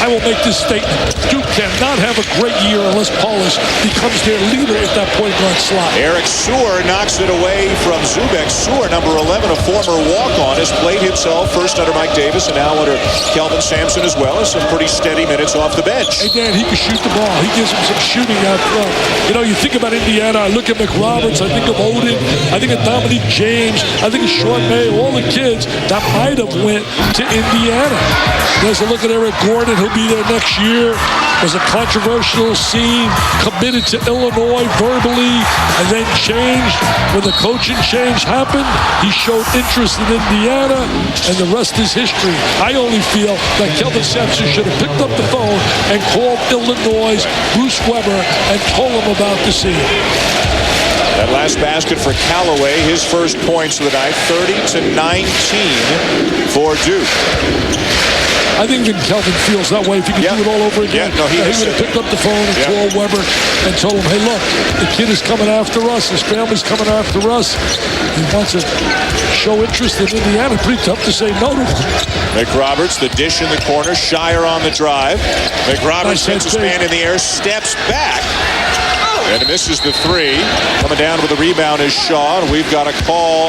I will make this statement. Duke cannot have a great year unless Polish becomes their leader at that point guard slot. Eric Sewer knocks it away from Zubek. Sewer, number 11, a former walk-on, has played himself first under Mike Davis and now under Kelvin Sampson as well as some pretty steady minutes off the bench. Hey, Dan, he can shoot the ball. He gives him some shooting out front. You know, you think about Indiana, I look at McRoberts, I think of Odin, I think of Dominique James, I think of Sean May, all the kids that might have went to Indiana. There's a look at Eric Gordon, who'll be there next year. Was a controversial scene, committed to Illinois verbally, and then changed. When the coaching change happened, he showed interest in Indiana, and the rest is history. I only feel that Kelvin Sampson should have picked up the phone and called Illinois' Bruce Weber and told him about the scene. That last basket for Callaway, his first points of the night, 30-19 for Duke. I think even Kelvin feels that way if he could do it all over again. Yeah, no, he would have picked up the phone and called Weber and told him, hey, look, the kid is coming after us. His family's coming after us. He wants to show interest in Indiana. Pretty tough to say no to him. McRoberts, the dish in the corner. Shire on the drive. McRoberts hits his man in the air, steps back. And misses the three. Coming down with the rebound is Shaw. And we've got a call,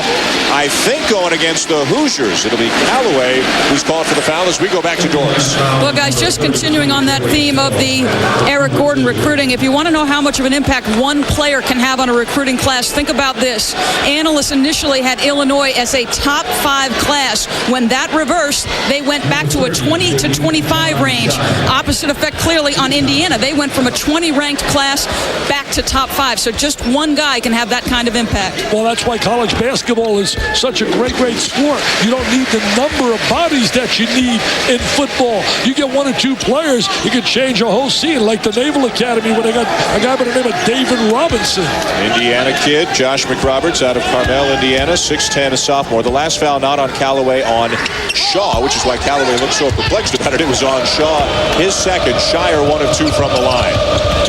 I think, going against the Hoosiers. It'll be Callaway who's called for the foul as we go back to Doris. Well, guys, just continuing on that theme of the Eric Gordon recruiting, if you want to know how much of an impact one player can have on a recruiting class, think about this. Analysts initially had Illinois as a top 5 class. When that reversed, they went back to a 20 to 25 range. Opposite effect clearly on Indiana. They went from a 20-ranked class back to top 5. So just one guy can have that kind of impact. Well, that's why college basketball is such a great sport. You don't need the number of bodies that you need in football. You get 1 or 2 players, you can change a whole scene, like the Naval Academy when they got a guy by the name of David Robinson. Indiana kid, Josh McRoberts out of Carmel, Indiana, 6'10", a sophomore. The last foul not on Callaway, on Shaw, which is why Callaway looks so perplexed about it. It was on Shaw. His second. Shire 1 of 2 from the line.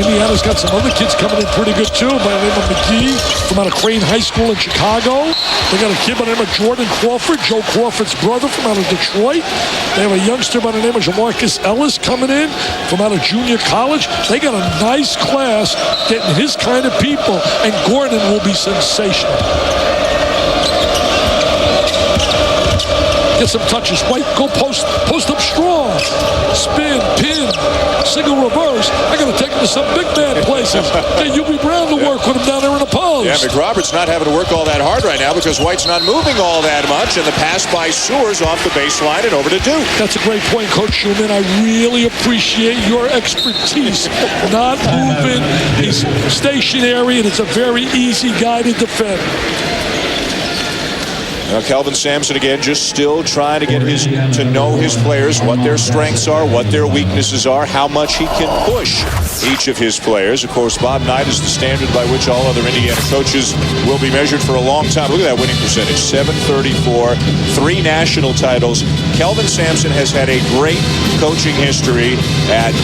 Indiana's got some other kids coming in pretty good too, by the name of McGee from out of Crane High School in Chicago. They got a kid by the name of Jordan Crawford, Joe Crawford's brother, from out of Detroit. They have a youngster by the name of Jamarcus Ellis coming in from out of junior college. They got a nice class getting his kind of people, and Gordon will be sensational. Get some touches. White, go post up strong. Spin, pin, single reverse. I got to take him to some big man places. Hey, UB Brown to work with him down there in the post. Yeah, McRoberts not having to work all that hard right now because White's not moving all that much, and the pass by Sewers off the baseline and over to Duke. That's a great point, Coach Schumann. I really appreciate your expertise. Not moving. He's stationary, and it's a very easy guy to defend. Now, Kelvin Sampson again, just still trying to get to know his players, what their strengths are, what their weaknesses are, how much he can push each of his players. Of course, Bob Knight is the standard by which all other Indiana coaches will be measured for a long time. Look at that winning percentage, 734, 3 national titles. Kelvin Sampson has had a great coaching history at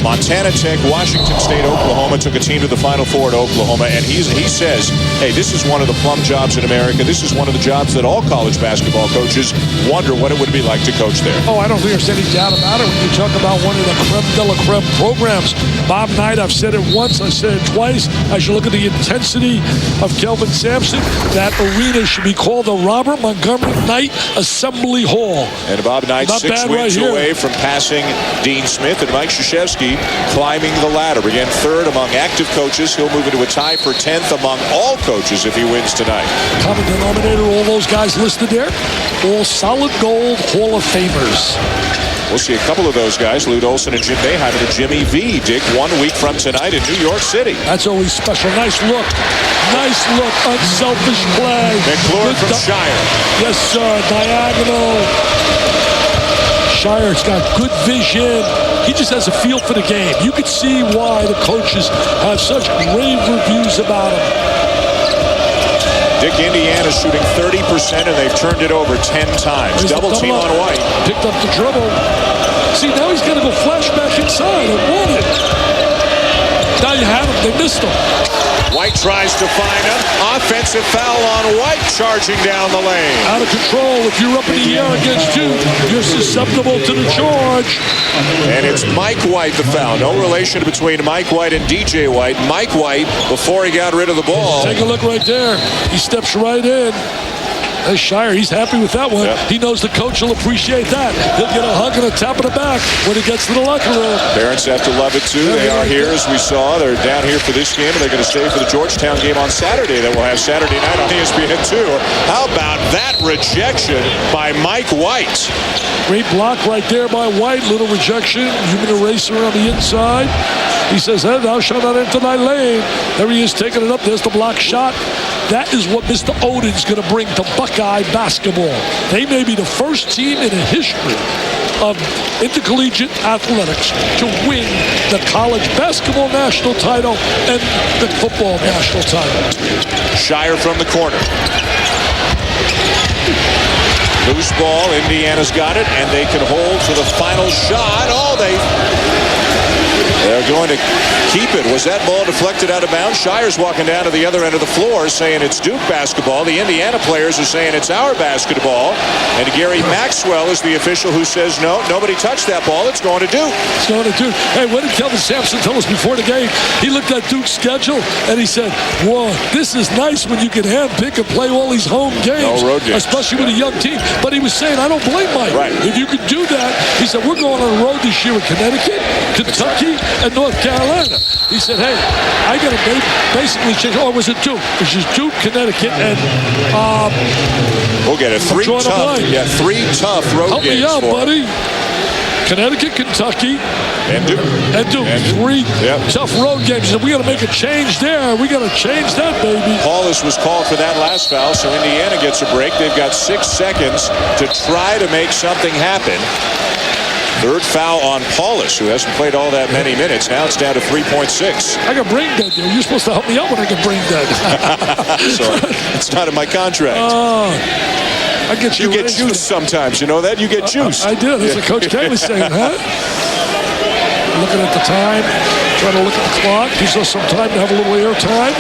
Montana Tech, Washington State, Oklahoma, took a team to the Final Four at Oklahoma, and he says, hey, this is one of the plum jobs in America. This is one of the jobs that all college basketball coaches wonder what it would be like to coach there. Oh, I don't think there's any doubt about it when you talk about one of the creme de la creme programs. Bob Knight, I've said it once, I said it twice. As you look at the intensity of Kelvin Sampson, that arena should be called the Robert Montgomery Knight Assembly Hall. And Bob Knight, 6 wins away from passing Dean Smith, and Mike Krzyzewski climbing the ladder. Again, 3rd among active coaches. He'll move into a tie for 10th among all coaches if he wins tonight. Common denominator, all those guys listed there, all solid gold Hall of Famers. We'll see a couple of those guys, Lute Olson and Jim Boeheim, and Jimmy V, Dick, 1 week from tonight in New York City. That's always special. Nice look. Nice look. Unselfish play. McClure from Shire. Yes, sir. Diagonal. Shire's got good vision. He just has a feel for the game. You could see why the coaches have such rave reviews about him. Dick, Indiana's shooting 30%, and they've turned it over 10 times. Double team on White. Picked up the dribble. See, now he's got to go flashback inside. I want it. Now you have him. They missed him. White tries to find him. Offensive foul on White, charging down the lane. Out of control. If you're up in the air against Duke, you're susceptible to the charge. And it's Mike White, the foul. No relation between Mike White and DJ White. Mike White, before he got rid of the ball. Take a look right there. He steps right in. That's Shire. He's happy with that one. Yep. He knows the coach will appreciate that. He'll get a hug and a tap on the back when he gets to the locker room. Parents have to love it, too. They are here, as we saw. They're down here for this game, and they're going to stay for the Georgetown game on Saturday that we'll have Saturday night on ESPN2. How about that rejection by Mike White? Great block right there by White. Little rejection. Human eraser on the inside. He says, hey, thou shalt not enter thy lane. There he is taking it up. There's the block shot. That is what Mr. Odin's going to bring to Buckeye basketball. They may be the first team in the history of intercollegiate athletics to win the college basketball national title and the football national title. Shire from the corner. Loose ball. Indiana's got it, and they can hold for the final shot. Oh, they're going to keep it. Was that ball deflected out of bounds? Shire's walking down to the other end of the floor saying it's Duke basketball. The Indiana players are saying it's our basketball. And Gary Maxwell is the official who says, no, nobody touched that ball. It's going to Duke. It's going to Duke. Hey, what did Kelvin Sampson tell us before the game? He looked at Duke's schedule and he said, whoa, this is nice when you can handpick and play all these home games. No road games. Especially with a young team. But he was saying, I don't blame Mike. Right. If you could do that, he said, we're going on the road this year with Connecticut, Kentucky, and North Carolina. He said, hey, I got to basically change. Or was it Duke? It was just Duke, Connecticut, and we'll get it. Three tough road Help games me out, for buddy. Connecticut, Kentucky, and Duke. Three tough road games. And we got to make a change there. We got to change that, baby. Paulus was called for that last foul, so Indiana gets a break. They've got 6 seconds to try to make something happen. Third foul on Paulus, who hasn't played all that many minutes. Now it's down to 3.6. I got brain dead there. You're supposed to help me out when I get brain dead. Sorry, it's not in my contract. I get you get juice sometimes. You know that? You get juice. I do. That's what Coach K was saying, huh? Looking at the time, trying to look at the clock. Gives us some time to have a little air time.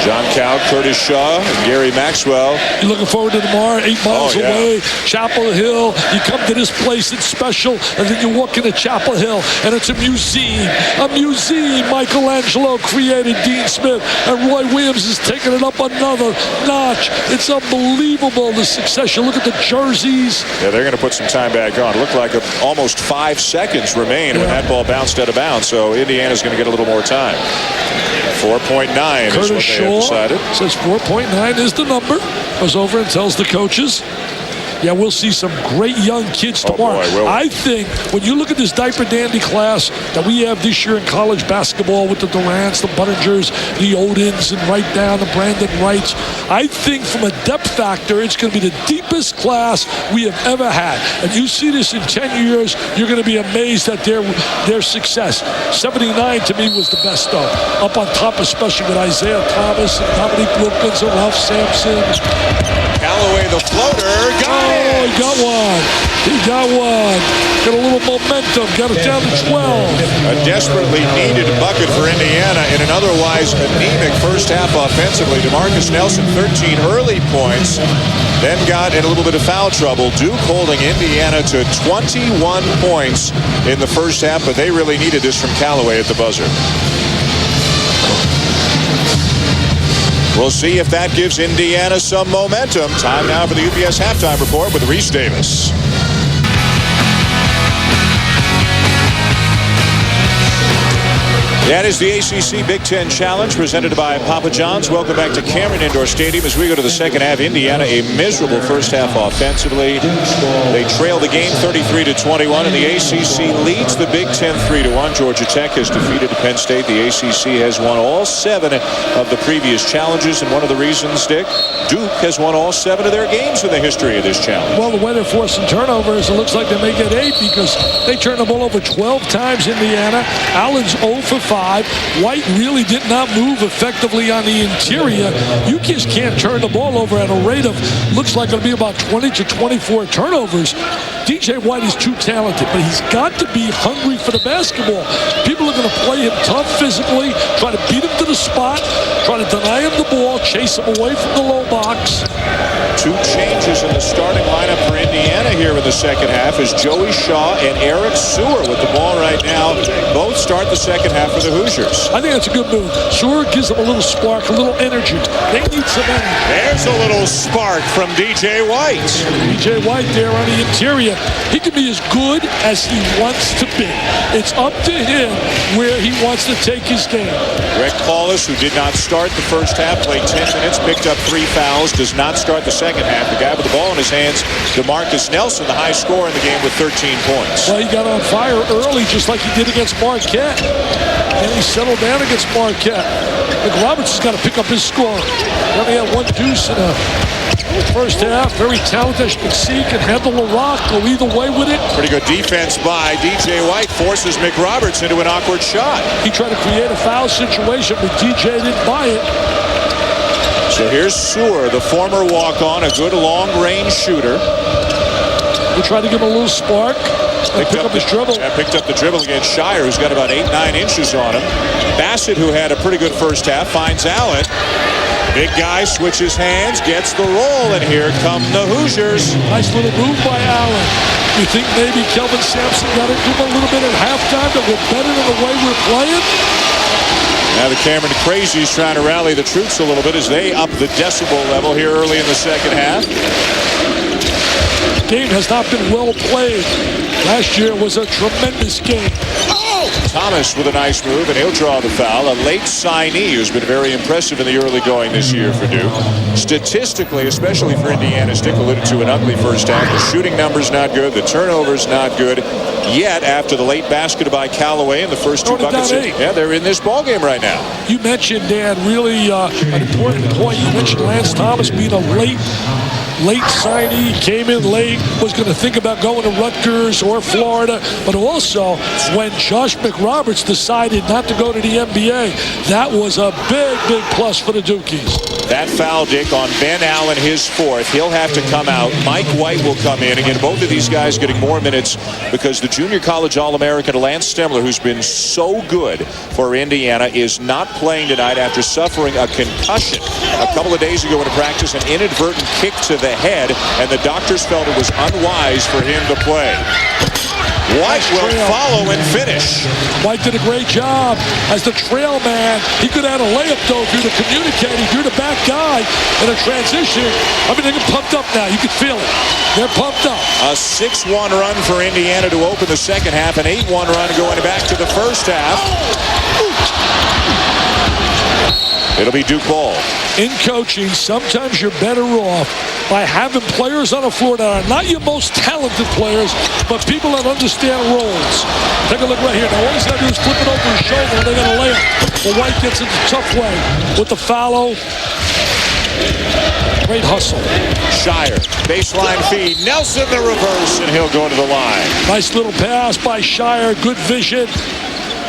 John Cow, Curtis Shaw, and Gary Maxwell. You're looking forward to tomorrow, 8 miles away, Chapel Hill. You come to this place, it's special, and then you walk into Chapel Hill, and it's a museum. A museum Michelangelo created, Dean Smith, and Roy Williams is taking it up another notch. It's unbelievable, the success. You look at the jerseys. Yeah, they're going to put some time back on. It looked like almost 5 seconds remain when that ball bounced out of bounds, so Indiana's going to get a little more time. 4.9 is what they have decided. Says 4.9 is the number. Goes over and tells the coaches. Yeah, we'll see some great young kids tomorrow. Boy, I think when you look at this diaper dandy class that we have this year in college basketball with the Durants, the Buttingers, the Odins, and right down the Brandon Wrights, I think from a depth factor, it's going to be the deepest class we have ever had. And you see this in 10 years, you're going to be amazed at their success. 79 to me was the best though. Up on top, especially with Isaiah Thomas and Dominique Wilkins and Ralph Sampson. Callaway, the floater, got it! Oh, he got one. He got one. Got a little momentum. Got it down to 12. A desperately needed bucket for Indiana in an otherwise anemic first half offensively. DeMarcus Nelson, 13 early points, then got in a little bit of foul trouble. Duke holding Indiana to 21 points in the first half, but they really needed this from Callaway at the buzzer. We'll see if that gives Indiana some momentum. Time now for the UPS halftime report with Reese Davis. That is the ACC Big Ten Challenge presented by Papa John's. Welcome back to Cameron Indoor Stadium as we go to the second half. Indiana, a miserable first half offensively. They trail the game 33-21, and the ACC leads the Big Ten 3-1. Georgia Tech has defeated Penn State. The ACC has won all 7 of the previous challenges, and one of the reasons, Dick, Duke has won all 7 of their games in the history of this challenge. Well, the way they're forcing turnovers, it looks like they may get 8 because they turned the ball over 12 times, Indiana. Allen's 0 for 5. White really did not move effectively on the interior. You just can't turn the ball over at a rate of, looks like it'll be about 20 to 24 turnovers. DJ White is too talented, but he's got to be hungry for the basketball. People are going to play him tough physically, try to beat him to the spot, try to deny him the ball, chase him away from the low box. 2 changes in the starting lineup for Indiana here in the second half is Joey Shaw and Eric Sewer with the ball right now. Both start the second half for the Hoosiers. I think that's a good move. Sewer gives them a little spark, a little energy. They need some energy. There's a little spark from DJ White. DJ White there on the interior. He can be as good as he wants to be. It's up to him where he wants to take his game. Greg Paulus, who did not start the first half, played 10 minutes, picked up 3 fouls, does not start the second half. The guy with the ball in his hands, DeMarcus Nelson, the high scorer in the game with 13 points. Well, he got on fire early just like he did against Marquette. And he settled down against Marquette. Roberts has got to pick up his score. He only had 1 deuce in the first half. Very talented, as you can see, can handle the rock, go either way with it. Pretty good defense by DJ White, forces McRoberts into an awkward shot. He tried to create a foul situation, but DJ didn't buy it. So here's Sewer, the former walk-on, a good long-range shooter. We tried to give him a little spark. Picked up his dribble. Picked up the dribble against Shire, who's got about 8-9 inches on him. Bassett, who had a pretty good first half, finds Allen. Big guy switches hands, gets the roll, and here come the Hoosiers. Nice little move by Allen. You think maybe Kelvin Sampson got into him a little bit at halftime, but we're better than the way we're playing? Now the Cameron Crazies trying to rally the troops a little bit as they up the decibel level here early in the second half. The game has not been well played. Last year was a tremendous game. Thomas with a nice move, and he'll draw the foul. A late signee who's been very impressive in the early going this year for Duke. Statistically, especially for Indiana, Stick alluded to an ugly first half. The shooting number's not good. The turnover's not good. Yet, after the late basket by Callaway in the first 2 buckets, they're in this ballgame right now. You mentioned, Dan, really an important point. You mentioned Lance Thomas being a late signee, came in late, was going to think about going to Rutgers or Florida, but also when Josh McRoberts decided not to go to the NBA, that was a big plus for the Dukies. That foul, Dick, on Ben Allen, his 4th. He'll have to come out. Mike White will come in. Again, both of these guys getting more minutes because the junior college All-American Lance Stemler, who's been so good for Indiana, is not playing tonight after suffering a concussion a couple of days ago in practice, an inadvertent kick to the head, and the doctors felt it was unwise for him to play. White will follow and finish. White did a great job as the trail man. He could add a layup, though, if you're the communicator, if you're the back guy in a transition. I mean, they're pumped up now. You can feel it. They're pumped up. A 6-1 run for Indiana to open the second half, an 8-1 run going back to the first half. It'll be Duke ball. In coaching, sometimes you're better off by having players on the floor that are not your most talented players, but people that understand roles. Take a look right here. Now, all he's got to do is flip it over his shoulder, and they're going to lay it. Well, White gets it the tough way with the follow. Great hustle. Shire, baseline feed. Nelson the reverse, and he'll go to the line. Nice little pass by Shire. Good vision.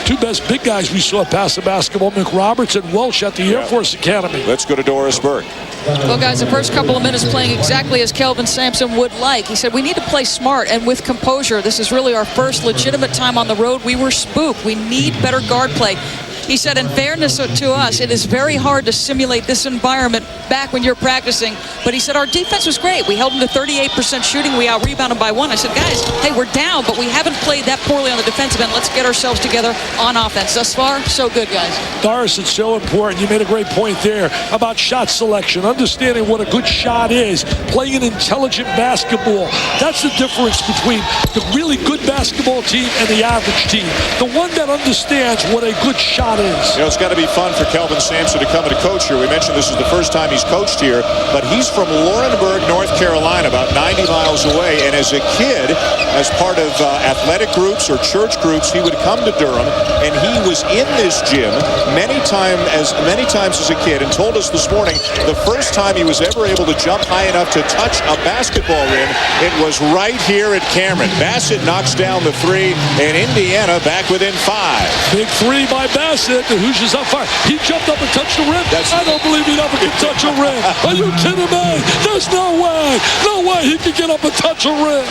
2 best big guys we saw pass the basketball, McRoberts and Welsh at the Air Force Academy. Let's go to Doris Burke. Well, guys, the first couple of minutes playing exactly as Kelvin Sampson would like. He said, we need to play smart and with composure. This is really our first legitimate time on the road. We were spooked. We need better guard play. He said, in fairness to us, it is very hard to simulate this environment back when you're practicing. But he said, our defense was great. We held them to 38% shooting. We out-rebounded by 1. I said, guys, hey, we're down, but we haven't played that poorly on the defensive end. Let's get ourselves together on offense. Thus far, so good, guys. Doris, it's so important. You made a great point there about shot selection, understanding what a good shot is, playing intelligent basketball. That's the difference between the really good basketball team and the average team. The one that understands what a good shot is. You know, it's got to be fun for Kelvin Sampson to come and coach here. We mentioned this is the first time he's coached here, but he's from Laurinburg, North Carolina, about 90 miles away. And as a kid, as part of athletic groups or church groups, he would come to Durham, and he was in this gym many times as a kid, and told us this morning the first time he was ever able to jump high enough to touch a basketball rim, it was right here at Cameron. Bassett knocks down the 3, and Indiana back within 5. Big 3 by Bassett. The Hoosiers on fire. He jumped up and touched the rim. I don't believe he ever could touch a rim. Are you kidding me? There's no way. No way he could get up and touch a rim.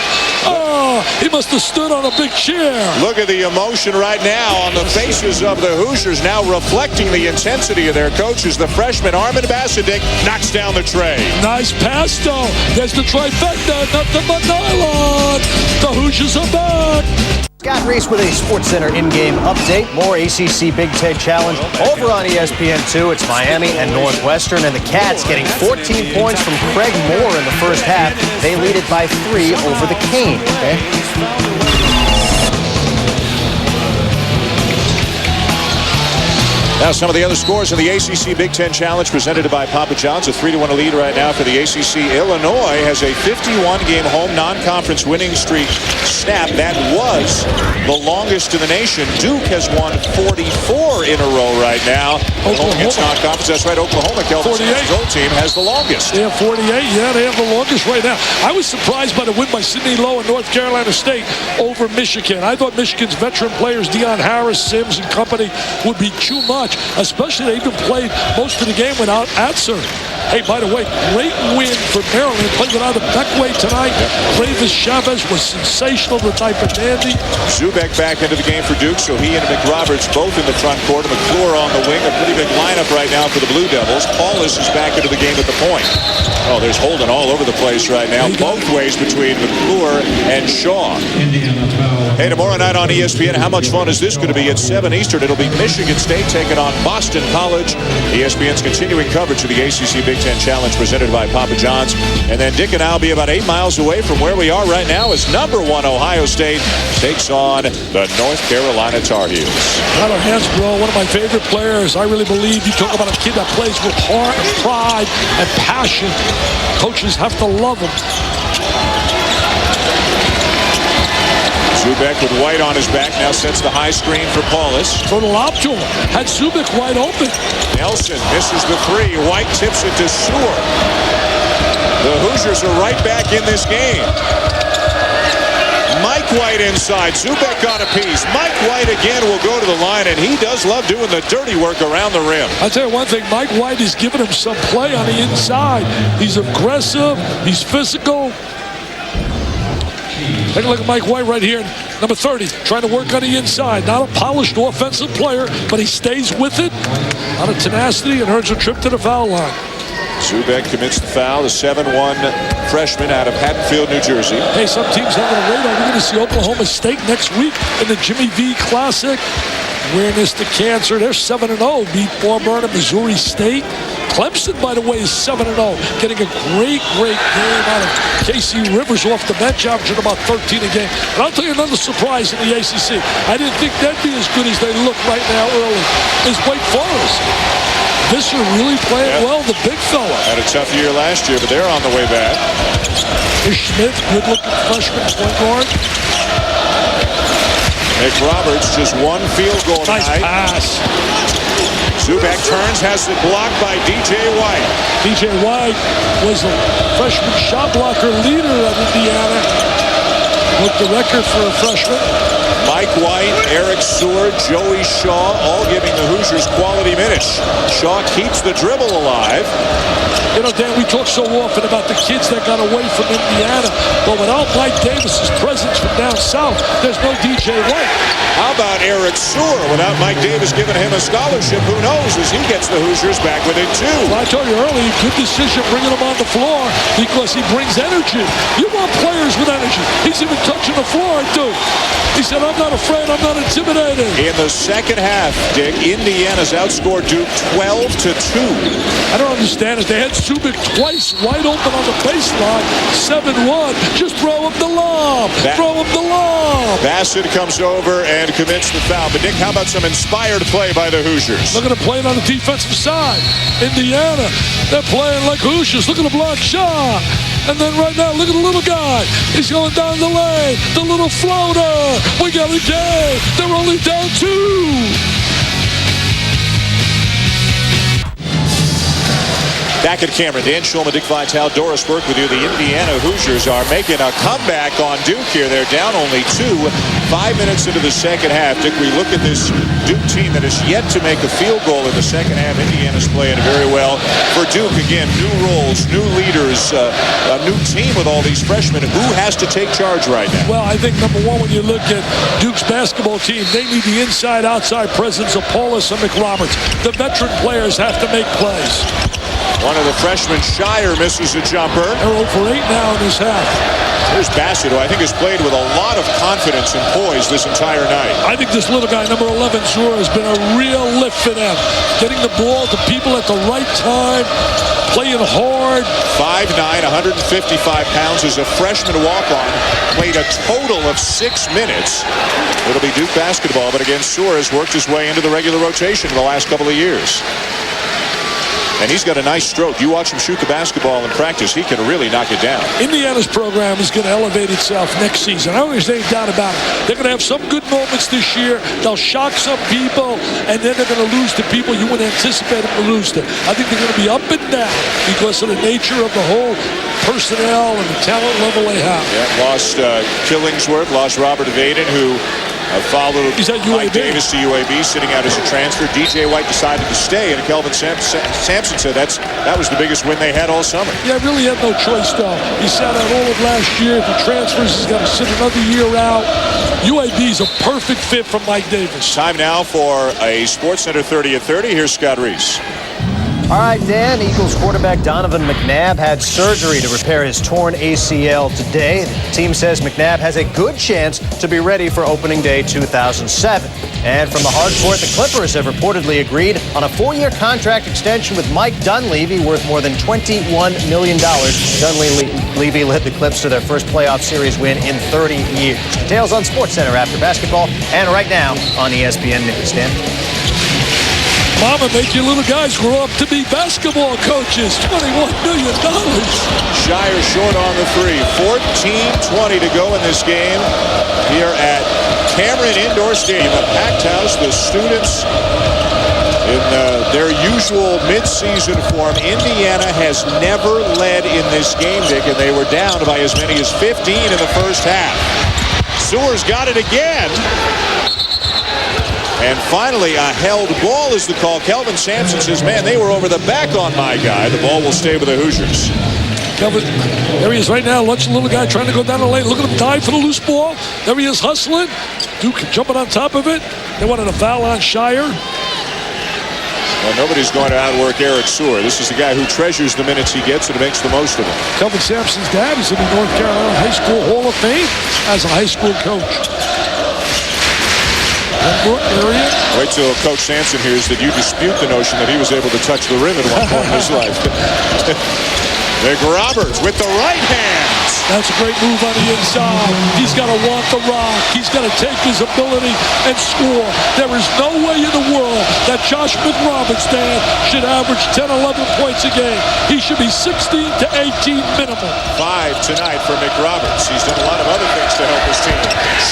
Oh, he must have stood on a big chair. Look at the emotion right now on the faces of the Hoosiers, now reflecting the intensity of their coaches. The freshman Armin Basadik knocks down the tray. Nice pass, though. There's the trifecta, nothing but nylon. The Hoosiers are back. Scott Reese with a SportsCenter in-game update. More ACC Big Ten Challenge over on ESPN2. It's Miami and Northwestern, and the Cats getting 14 points from Craig Moore in the first half. They lead it by 3 over the Canes. Okay. Now some of the other scores in the ACC Big Ten Challenge presented by Papa John's. A 3-1 lead right now for the ACC. Illinois has a 51-game home non-conference winning streak snap. That was the longest in the nation. Duke has won 44 in a row right now. Oklahoma non-conference. That's right, Oklahoma. Kelvin's old team has the longest. They have 48. Yeah, they have the longest right now. I was surprised by the win by Sidney Lowe and North Carolina State over Michigan. I thought Michigan's veteran players, Deion Harris, Sims, and company, would be too much. Especially they even played most of the game without Atzer. Hey, by the way, great win for Maryland. Played without a Beckway tonight. Travis Chavez was sensational, the type of dandy. Zubek back into the game for Duke, so he and McRoberts both in the front court. McClure on the wing. A pretty big lineup right now for the Blue Devils. Paulus is back into the game at the point. Oh, there's holding all over the place right now. Both ways between McClure and Shaw. Hey, tomorrow night on ESPN, how much fun is this going to be? At 7 Eastern, it'll be Michigan State taking on Boston College. ESPN's continuing coverage of the ACC Big Ten Challenge presented by Papa John's. And then Dick and I will be about 8 miles away from where we are right now as #1 Ohio State takes on the North Carolina Tar Heels. Tyler Hansbrough, one of my favorite players. I really believe you talk about a kid that plays with heart and pride and passion. Coaches have to love him. Zubek with White on his back now sets the high screen for Paulus. Throw the lob to him. Had Zubik wide open. Nelson misses the 3. White tips it to Seward. The Hoosiers are right back in this game. Mike White inside. Zubek got a piece. Mike White again will go to the line, and he does love doing the dirty work around the rim. I'll tell you one thing. Mike White is giving him some play on the inside. He's aggressive. He's physical. Take a look at Mike White right here, number 30, trying to work on the inside. Not a polished offensive player, but he stays with it. Out of tenacity and earns a trip to the foul line. Zubek commits the foul, the 7-1 freshman out of Haddonfield, New Jersey. Hey, some teams have a radar. We're going to see Oklahoma State next week in the Jimmy V Classic. Awareness to cancer. They're 7-0. Beat Auburn and Missouri State. Clemson, by the way, is 7-0. Getting a great game out of Casey Rivers off the bench, averaging about 13 a game. And I'll tell you another surprise in the ACC. I didn't think they'd be as good as they look right now early. Is Wake Forest. Visser really playing well, the big fella. Had a tough year last year, but they're on the way back. Here's Schmidt, good-looking freshman point guard. McRoberts just one field goal nice tonight. Pass. Zubek turns, has it blocked by DJ White. DJ White was a freshman shot blocker leader at Indiana. Broke the record for a freshman. Mike White, Eric Seward, Joey Shaw, all giving the Hoosiers quality minutes. Shaw keeps the dribble alive. You know, Dan, we talk so often about the kids that got away from Indiana, but without Mike Davis's presence from down south, there's no DJ White. How about Eric Seward? Without Mike Davis giving him a scholarship, who knows as he gets the Hoosiers back within 2. Well, I told you earlier, good decision bringing him on the floor because he brings energy. You want players with energy. He's even touching the floor, dude. He said, I'm not afraid, I'm not intimidated. In the second half, Dick, Indiana's outscored Duke 12-2. I don't understand it. They had Zubik twice wide open on the baseline, 7-1. Just throw him the lob. Throw him the lob. Bassett comes over and commits the foul. But, Dick, how about some inspired play by the Hoosiers? Look at them playing on the defensive side. Indiana, they're playing like Hoosiers. Look at the block shot. And then right now, look at the little guy. He's going down the lane. The little floater. We got a game. They're only down 2. Back at Cameron, Dan Schulman, Dick Vitale, Doris Burke with you. The Indiana Hoosiers are making a comeback on Duke here. They're down only 2, 5 minutes into the second half. Dick, we look at this Duke team that has yet to make a field goal in the second half. Indiana's playing very well. For Duke, again, new roles, new leaders, a new team with all these freshmen. Who has to take charge right now? Well, I think, number one, when you look at Duke's basketball team, they need the inside-outside presence of Paulus and McRoberts. The veteran players have to make plays. One of the freshmen, Shire, misses a jumper. They're 0 for 8 now in this half. There's Bassett, who I think has played with a lot of confidence and poise this entire night. I think this little guy, number 11, Zura, has been a real lift for them. Getting the ball to people at the right time, playing hard. 5'9", 155 pounds, as a freshman walk-on. Played a total of 6 minutes. It'll be Duke basketball, but again, Zura has worked his way into the regular rotation in the last couple of years. And he's got a nice stroke. You watch him shoot the basketball in practice, he can really knock it down. Indiana's program is going to elevate itself next season. I don't think there's any doubt about it. They're going to have some good moments this year. They'll shock some people, and then they're going to lose to people you wouldn't anticipate them to lose to. I think they're going to be up and down because of the nature of the whole personnel and the talent level they have. Yeah, lost Killingsworth, lost Robert Vaden, who followed Mike Davis to UAB, sitting out as a transfer. DJ White decided to stay, and Kelvin Sampson said that was the biggest win they had all summer. Yeah, really had no choice, though. He sat out all of last year. If he transfers, he's got to sit another year out. UAB is a perfect fit for Mike Davis. Time now for a SportsCenter 30 at 30. Here's Scott Reese. All right, Dan, Eagles quarterback Donovan McNabb had surgery to repair his torn ACL today. The team says McNabb has a good chance to be ready for opening day 2007. And from the hard court, the Clippers have reportedly agreed on a 4-year contract extension with Mike Dunleavy worth more than $21 million. Dunleavy led the Clips to their first playoff series win in 30 years. Details on SportsCenter after basketball and right now on ESPN News. Dan? Mama, make your little guys grow up to be basketball coaches. $21 million. Shire short on the 3. 14:20 to go in this game here at Cameron Indoor Stadium. A packed house. The students in their usual midseason form. Indiana has never led in this game, Dick, and they were down by as many as 15 in the first half. Sewer's got it again. And finally, a held ball is the call. Kelvin Sampson says, man, they were over the back on my guy. The ball will stay with the Hoosiers. Kelvin, there he is right now. Watch the little guy trying to go down the lane. Look at him dive for the loose ball. There he is hustling. Duke jumping on top of it. They wanted a foul on Shire. Well, nobody's going to outwork Eric Sewer. This is the guy who treasures the minutes he gets and makes the most of them. Kelvin Sampson's dad is in the North Carolina High School Hall of Fame as a high school coach. Area. Wait till Coach Sampson hears that you dispute the notion that he was able to touch the rim at one point in his life. McRoberts with the right hand. That's a great move on the inside. He's got to want the rock. He's got to take his ability and score. There is no way in the world that Josh McRoberts, Dan, should average 10, 11 points a game. He should be 16 to 18 minimum. 5 tonight for McRoberts. He's done a lot of other things to help his team.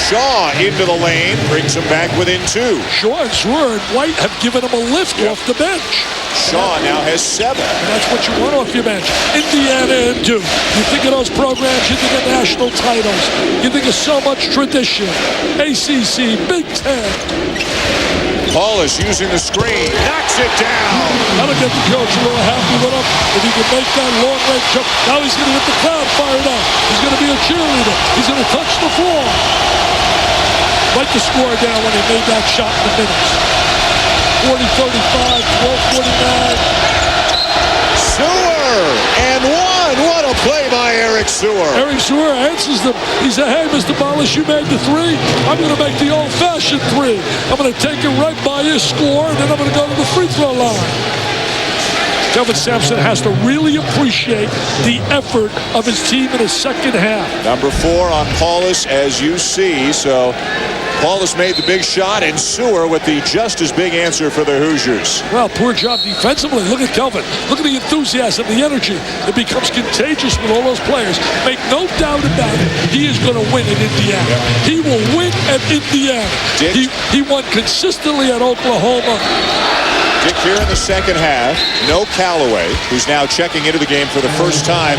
Shaw into the lane, brings him back within 2. Shaw and Schwer and White have given him a lift off the bench. Shaw now has 7. And that's what you want off your bench. Indiana and Duke. You think of those programs, you think of national titles. You think of so much tradition. ACC, Big Ten. Paulus using the screen, knocks it down. That'll get the coach a little happy with him. If he can make that long range jump. Now he's going to get the crowd fired up. He's going to be a cheerleader. He's going to touch the floor. Write the score down when he made that shot in the minutes. 40-35, 12-49. Sewer and 1. What a play by Eric Sewer. Eric Sewer answers them. He said, hey, Mr. Ballas, you made the 3. I'm going to make the old-fashioned 3. I'm going to take it right by your score, and then I'm going to go to the free throw line. Kelvin Sampson has to really appreciate the effort of his team in the second half. Number 4 on Paulus, as you see. So Paulus made the big shot, and Sewer with the just as big answer for the Hoosiers. Well, poor job defensively. Look at Kelvin. Look at the enthusiasm, the energy. It becomes contagious with all those players. Make no doubt about it. He is going to win in Indiana. Yeah. He will win at Indiana. He won consistently at Oklahoma. Dick, here in the second half, no Callaway, who's now checking into the game for the first time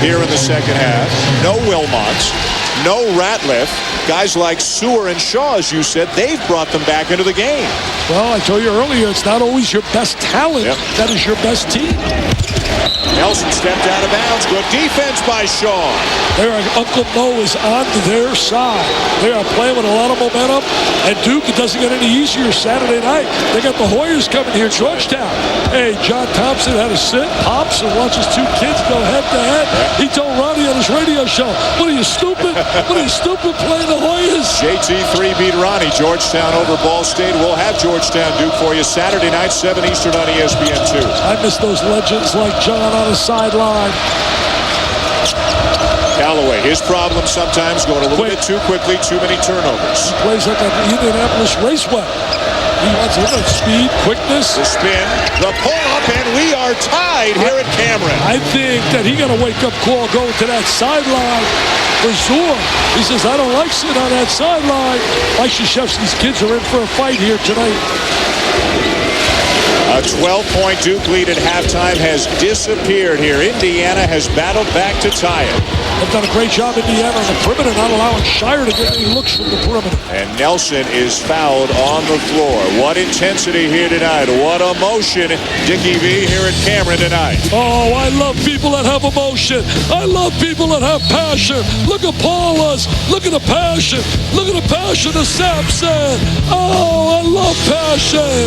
here in the second half. No Wilmot, no Ratliff. Guys like Sewer and Shaw, as you said, they've brought them back into the game. Well, I told you earlier, it's not always your best talent that is your best team. Nelson stepped out of bounds. Good defense by Shaw. Uncle Mo is on their side. They are playing with a lot of momentum, and Duke, it doesn't get any easier Saturday night. They got the Hoyas coming here, Georgetown. Hey, John Thompson had to sit, pops, and watch his two kids go head-to-head. He told Ronnie on his radio show, what are you, stupid? What are you, stupid, playing the Hoyas? JT3 beat Ronnie. Georgetown over Ball State. We'll have Georgetown Duke for you Saturday night, 7 Eastern on ESPN2. I miss those legends like John on the sideline. Callaway, his problem sometimes going a little bit too quickly, too many turnovers. He plays like an Indianapolis Raceway. He wants a little speed, quickness. The spin, the pull-up, and we are tied here at Cameron. I think that he got a wake-up call going to that sideline for Zur. He says, I don't like sitting on that sideline. Mike Krzyzewski's kids are in for a fight here tonight. A 12-point Duke lead at halftime has disappeaed here. Indiana has battled back to tie it. They've done a great job, Indiana, on the perimeter, not allowing Shire to get any looks from the perimeter. And Nelson is fouled on the floor. What intensity here tonight. What emotion. Dickie V here at Cameron tonight. Oh, I love people that have emotion. I love people that have passion. Look at Paula's. Look at the passion. Look at the passion of Sampson. Oh, I love passion.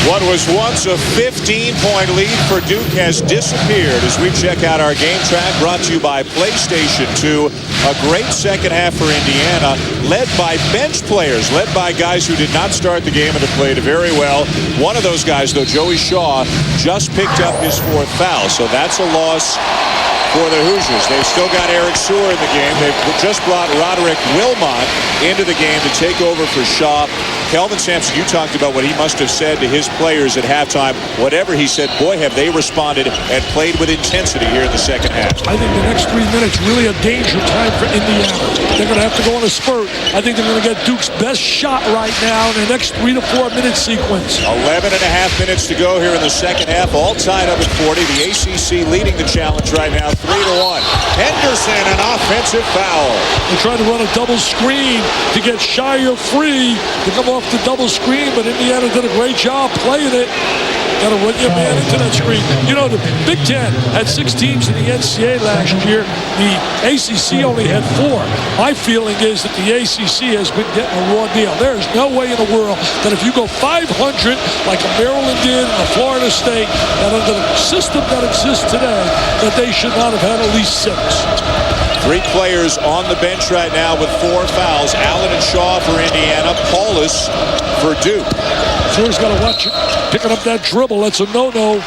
What was once a 15-point lead for Duke has disappeared as we check out our game track, brought to you by PlayStation 2. A great second half for Indiana, led by bench players, led by guys who did not start the game and have played very well. One of those guys, though, Joey Shaw, just picked up his fourth foul, so that's a loss for the Hoosiers. They've still got Eric Sewer in the game. They've just brought Roderick Wilmot into the game to take over for Shaw. Kelvin Sampson, you talked about what he must have said to his players at halftime. Whatever he said, boy, have they responded and played with intensity here in the second half. I think the next 3 minutes really a danger time for Indiana. They're going to have to go on a spurt. I think they're going to get Duke's best shot right now in the next 3 to 4 minute sequence. 11 and a half minutes to go here in the second half, all tied up at 40. The ACC leading the challenge right now, 3-1. Henderson, an offensive foul. They tried to run a double screen to get Shire free to come off the double screen, but Indiana did a great job playing it. Got to run your man into that screen. You know, the Big Ten had 6 teams in the NCAA last year. The ACC only had 4. My feeling is that the ACC has been getting a raw deal. There is no way in the world that if you go 500 like Maryland did and Florida State, that under the system that exists today, that they should not have had at least 6. 3 players on the bench right now with 4 fouls. Allen and Shaw for Indiana. Paulus for Duke. Sewer's got to watch it. Picking up that dribble. That's a no-no.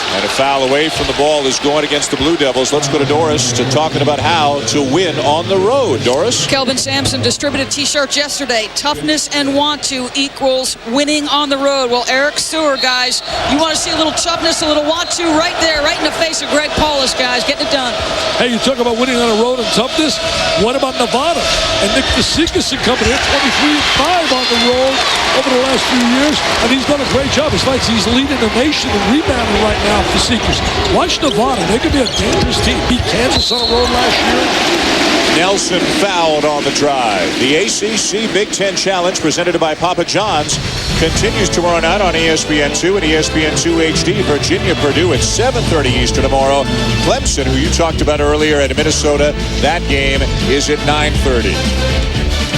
And a foul away from the ball is going against the Blue Devils. Let's go to Doris to talking about how to win on the road. Doris? Kelvin Sampson distributed T-shirts yesterday. Toughness and want to equals winning on the road. Well, Eric Sewer, guys, you want to see a little toughness, a little want to right there, right in the face of Greg Paulus, guys. Getting it done. Hey, you talk about winning on the road and toughness. What about Nevada? And Nick Vasickason coming in 23-5 on the road over the last few years. And he's done a great job. It's like he's leading the nation in rebounding right now. The Seekers. Watch Nevada. They could be a dangerous team. Beat Kansas on the road last year. Nelson fouled on the drive. The ACC Big Ten Challenge presented by Papa John's continues tomorrow night on ESPN2 and ESPN2 HD. Virginia, Purdue at 7:30 Eastern tomorrow. Clemson, who you talked about earlier at Minnesota, that game is at 9:30.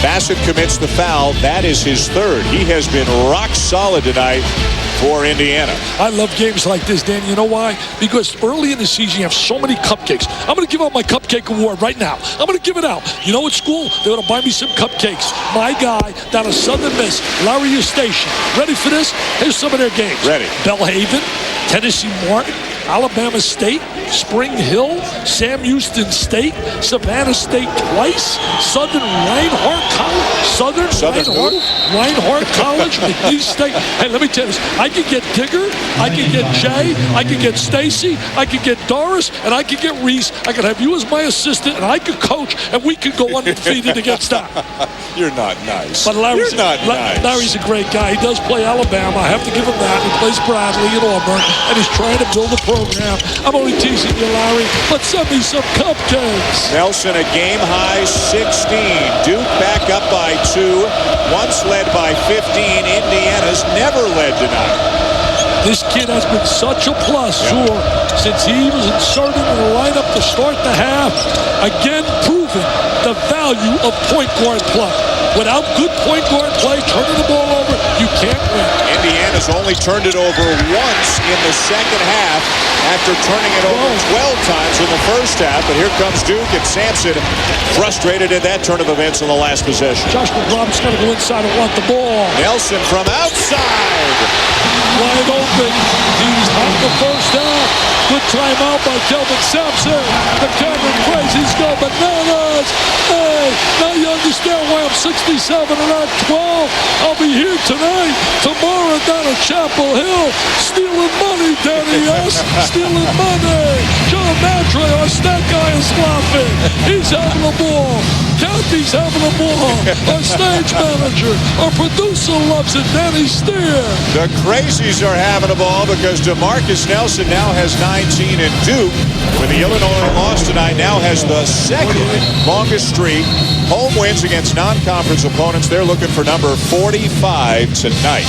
Bassett commits the foul. That is his 3rd. He has been rock solid tonight for Indiana. I love games like this, Dan. You know why? Because early in the season, you have so many cupcakes. I'm going to give out my cupcake award right now. I'm going to give it out. You know, at school, they're going to buy me some cupcakes. My guy down at Southern Miss, Larry Eustachian. Ready for this? Here's some of their games. Ready. Belhaven, Tennessee Martin, Alabama State, Spring Hill, Sam Houston State, Savannah State twice, Southern Reinhardt College, Southern Reinhardt College, McNeese State. Hey, let me tell you this. I could get Digger, I could get Jay, I could get Stacy, I could get Doris, and I could get Reese. I could have you as my assistant, and I could coach, and we could go undefeated against that. You're not nice. But Larry's a great guy. He does play Alabama. I have to give him that. He plays Bradley at Auburn, and he's trying to build a program. I'm only teasing you, Larry, but send me some cupcakes. Nelson a game-high 16. Duke back up by 2. Once led by 15. Indiana's never led tonight. This kid has been such a plus, since he was inserted in the lineup to start the half. Again, proving the value of point guard play. Without good point guard play, turning the ball over, you can't win. Indiana's only turned it over once in the second half after turning it over 12 times in the first half. But here comes Duke, and Sampson frustrated in that turn of events in the last possession. Josh McRoberts got to go inside and want the ball. Nelson from outside. Wide open. He's on the first half. Good timeout by Kelvin Sampson. The camera plays. He's going bananas. Hey, now you understand why I'm 67 and not 12. I'll be here tonight, tomorrow down at Chapel Hill, stealing money, Danny S. Stealing money. John Matre, our stat guy, is laughing. He's having a ball. Kathy's having a ball. Our stage manager, our producer loves it, Danny Steer. The Crazies are having a ball because DeMarcus Nelson now has 19, and Duke, with the Illinois loss tonight, now has the second longest streak. Home wins against non-conference opponents. They're looking for number 45 tonight.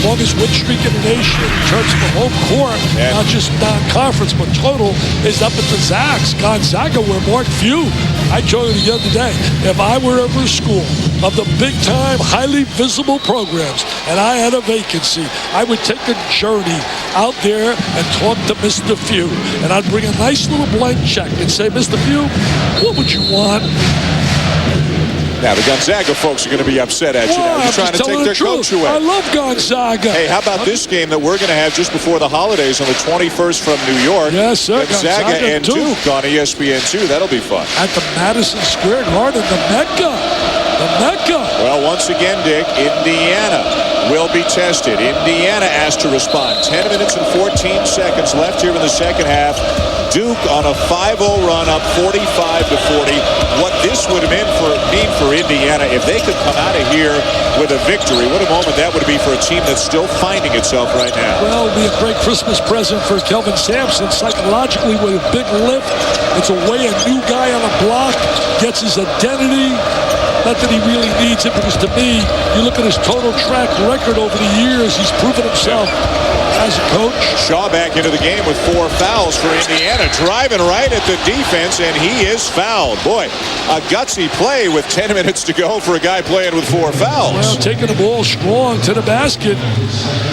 Longest win streak in the nation in terms of the home court, not just non-conference, but total, is up at the Zags. Gonzaga, where Mark Few. I told you the other day, if I were ever a school of the big-time, highly visible programs, and I had a vacancy, I would take a journey out there and talk to Mr. Few, and I'd bring a nice little blank check and say, Mr. Few, what would you want? Now, the Gonzaga folks are going to be upset at you now. You're trying to take their coach away. I love Gonzaga. Hey, how about this game that we're going to have just before the holidays on the 21st from New York? Yes, sir. Gonzaga and Duke on ESPN2. That'll be fun. At the Madison Square Garden, the Mecca. The Mecca. Well, once again, Dick, Indiana will be tested. Indiana asked to respond. 10 minutes and 14 seconds left here in the second half. Duke on a 5-0 run up 45-40. What this would mean for Indiana if they could come out of here with a victory. What a moment that would be for a team that's still finding itself right now. Well, it'll be a great Christmas present for Kelvin Sampson. Psychologically, with a big lift. It's a way a new guy on the block gets his identity. Not that he really needs it, because to me, you look at his total track record over the years, he's proven himself as a coach. Shaw back into the game with 4 fouls for Indiana, driving right at the defense, and he is fouled. Boy, a gutsy play with 10 minutes to go for a guy playing with 4 fouls. Well, taking the ball strong to the basket,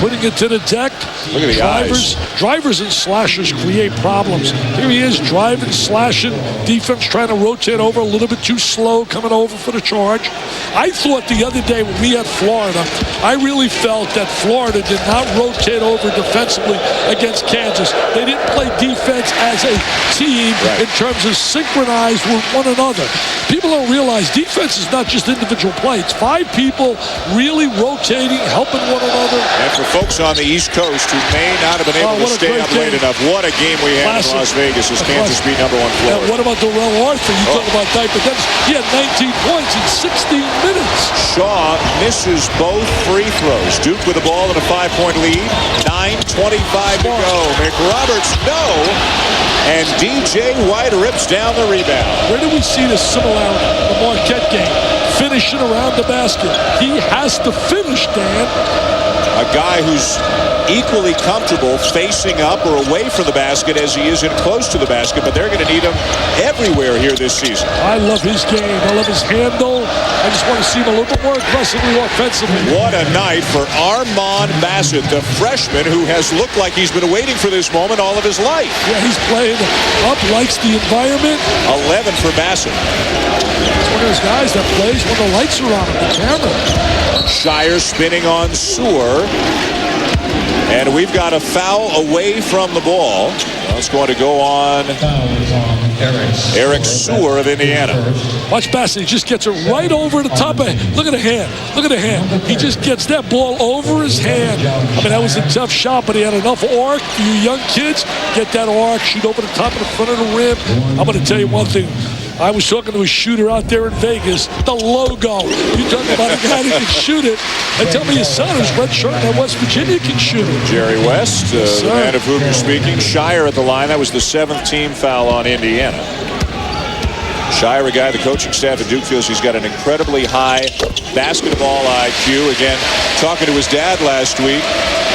putting it to the deck. Look at the eyes. Drivers and slashers create problems. Here he is, driving, slashing, defense trying to rotate over, a little bit too slow, coming over for the charge. I thought the other day when we had Florida, I really felt that Florida did not rotate over defensively against Kansas. They didn't play defense as a team in terms of synchronized with one another. People don't realize defense is not just individual play. It's 5 people really rotating, helping one another. And for folks on the East Coast who may not have been able to stay up late enough, what a game we had in Las Vegas as Kansas beat number 1 Florida. And what about Darrell Arthur? You talk about diaper depth. He had 19 points in 16 minutes. Shaw misses both free throws. Duke with the ball in a 5-point lead. 9:25 to go. McRoberts, no. And DJ White rips down the rebound. Where do we see the similarity? The Marquette game. Finishing around the basket. He has to finish, Dan. A guy who's equally comfortable facing up or away from the basket as he is in close to the basket, but they're going to need him everywhere here this season. I love his game. I love his handle. I just want to see him a little bit more aggressively offensively. What a night for Armand Bassett, the freshman who has looked like he's been waiting for this moment all of his life. Yeah, he's playing up, likes the environment. 11 for Bassett. He's one of those guys that plays when the lights are on, the camera. Shire spinning on Sewer. And we've got a foul away from the ball. Well, it's going to go on Eric Sewer of Indiana. Watch Bassett. He just gets it right over the top of it. Look at the hand. Look at the hand. He just gets that ball over his hand. I mean, that was a tough shot, but he had enough arc for you young kids. Get that arc, shoot over the top of the front of the rim. I'm going to tell you one thing. I was talking to a shooter out there in Vegas, the logo. You talking about a guy that can shoot it. And tell me his son, who's red shirt at West Virginia, can shoot it. Jerry West, the man of whom you're speaking. Shire at the line. That was the 7th team foul on Indiana. Shire, a guy the coaching staff at Duke feels he's got an incredibly high basketball IQ. Again, talking to his dad last week,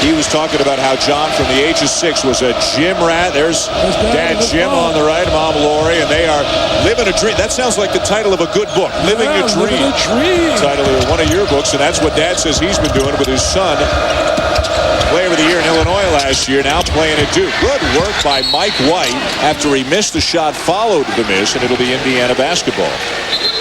he was talking about how John, from the age of 6, was a gym rat. There's Dad Jim on the right, Mom Lori, and they are living a dream. That sounds like the title of a good book, Living a Dream. Living a Dream. Title of one of your books, and that's what Dad says he's been doing with his son. Player of the year in Illinois last year, now playing at Duke. Good work by Mike White after he missed the shot, followed the miss, and it'll be Indiana basketball.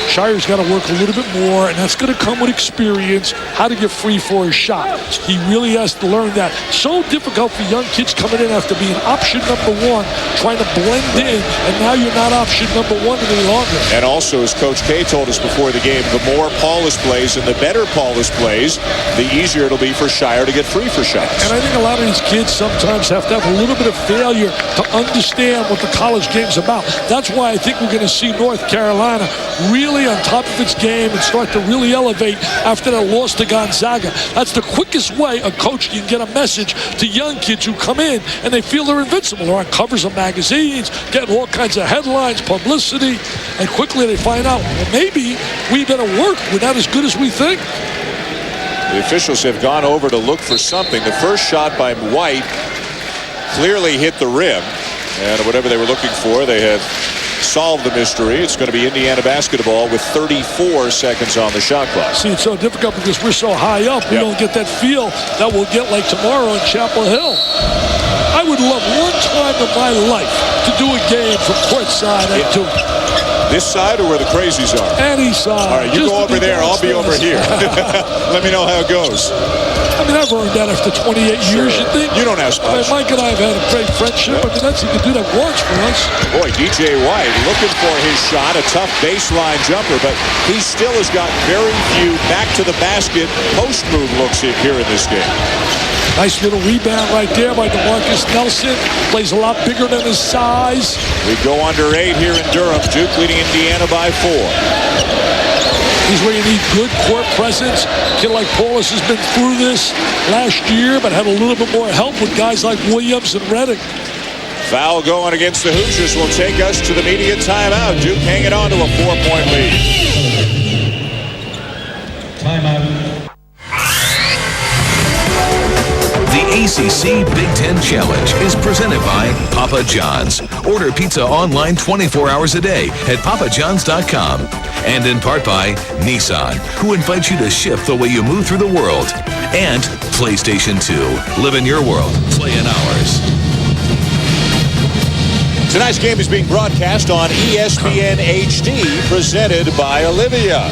Shire's got to work a little bit more, and that's going to come with experience, how to get free for his shot. He really has to learn that. So difficult for young kids coming in after being option number 1, trying to blend in, and now you're not option number 1 any longer. And also, as Coach K told us before the game, the more Paulus plays and the better Paulus plays, the easier it'll be for Shire to get free for shots. And I think a lot of these kids sometimes have to have a little bit of failure to understand what the college game's about. That's why I think we're going to see North Carolina really on top of its game and start to really elevate after that loss to Gonzaga. That's the quickest way a coach can get a message to young kids who come in and they feel they're invincible. They're on covers of magazines, getting all kinds of headlines, publicity, and quickly they find out, well, maybe we better work. We're not as good as we think. The officials have gone over to look for something. The first shot by White clearly hit the rim, and whatever they were looking for, they have solved the mystery. It's going to be Indiana basketball with 34 seconds on the shot clock. See, it's so difficult because we're so high up. We don't get that feel that we'll get like tomorrow in Chapel Hill. I would love one time in my life to do a game from courtside at Duke. This side or where the crazies are? Any side. All right, you go over there, I'll be over here. Let me know how it goes. I mean, I've earned that after 28 years, you think? You don't ask much. Mike and I have had a great friendship. I mean, he could do that once for us. Boy, DJ White looking for his shot, a tough baseline jumper, but he still has got very few back to the basket post move looks here in this game. Nice little rebound right there by DeMarcus Nelson. Plays a lot bigger than his size. We go under 8 here in Durham. Duke leading Indiana by 4. He's where you need good court presence. A kid like Paulus has been through this last year, but had a little bit more help with guys like Williams and Reddick. Foul going against the Hoosiers will take us to the media timeout. Duke hanging on to a 4-point lead. Timeout. The ACC Big Ten Challenge is presented by Papa John's. Order pizza online 24 hours a day at papajohns.com. And in part by Nissan, who invites you to shift the way you move through the world. And PlayStation 2. Live in your world, play in ours. Tonight's game is being broadcast on ESPN HD, presented by Olivia.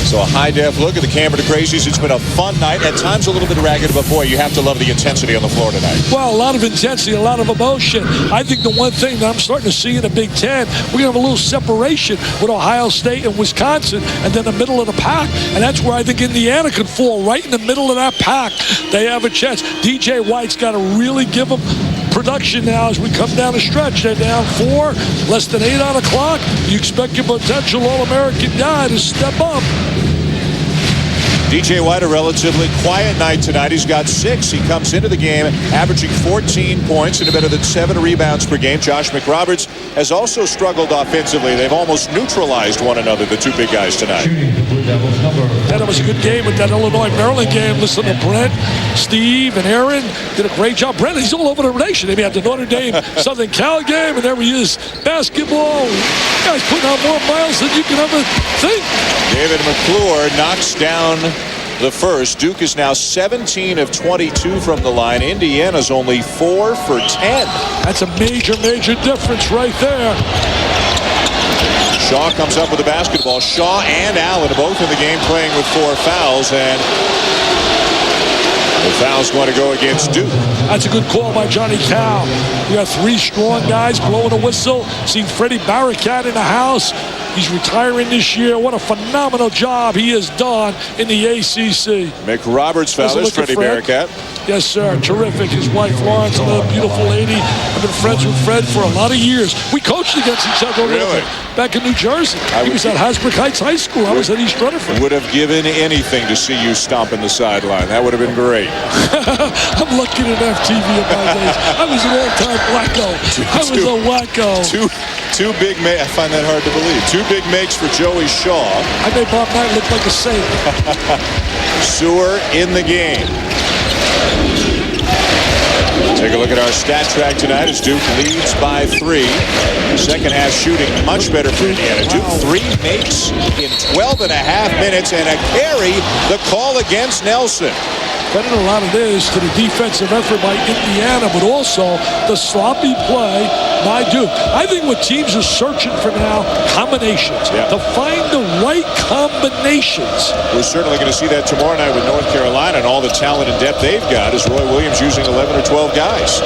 So a high-def look at the Camden Crazies. It's been a fun night. At times a little bit ragged, but boy, you have to love the intensity on the floor tonight. Well, a lot of intensity, a lot of emotion. I think the one thing that I'm starting to see in the Big Ten, we're going to have a little separation with Ohio State and Wisconsin, and then the middle of the pack. And that's where I think Indiana could fall, right in the middle of that pack. They have a chance. DJ White's got to really give them production now as we come down the stretch. They're down 4, less than 8 on the clock. You expect your potential All-American guy to step up. DJ White, a relatively quiet night tonight. He's got 6. He comes into the game averaging 14 points and better than 7 rebounds per game. Josh McRoberts has also struggled offensively. They've almost neutralized one another, the two big guys tonight. That was a good game with that Illinois-Maryland game. Listen to Brent, Steve, and Aaron did a great job. Brent, he's all over the nation. They had the Notre Dame Southern Cal game, and there he is. Basketball. You guys putting out more miles than you can ever think. David McClure knocks down the first. Duke is now 17 of 22 from the line. Indiana's only 4 for 10. That's a major, major difference right there. Shaw comes up with the basketball. Shaw and Allen both in the game playing with 4 fouls. And The foul's going to go against Duke. That's a good call by Johnny Cow. We got 3 strong guys blowing a whistle. Seen Freddie Barracat in the house. He's retiring this year. What a phenomenal job he has done in the ACC. Mick Roberts foul is Freddie Barracat. Yes, sir. Terrific. His wife, Florence, another beautiful lady. I've been friends with Fred for a lot of years. We coached against each other a little bit back in New Jersey. He was at Hasbrook Heights High School. I was at East Rutherford. Would have given anything to see you stomping the sideline. That would have been great. I'm lucky to have TV in my days. I was an all-time wacko. I was a wacko. Two big makes. I find that hard to believe. 2 big makes for Joey Shaw. I made Bob Knight look like a saint. Sewer in the game. Take a look at our stat track tonight as Duke leads by 3. Second half shooting much better for Indiana. Duke 3 makes in 12 and a half minutes and a carry. The call against Nelson. Credit a lot of this to the defensive effort by Indiana, but also the sloppy play by Duke. I think what teams are searching for now, combinations. To find the right combinations. We're certainly going to see that tomorrow night with North Carolina and all the talent and depth they've got as Roy Williams using 11 or 12 guys.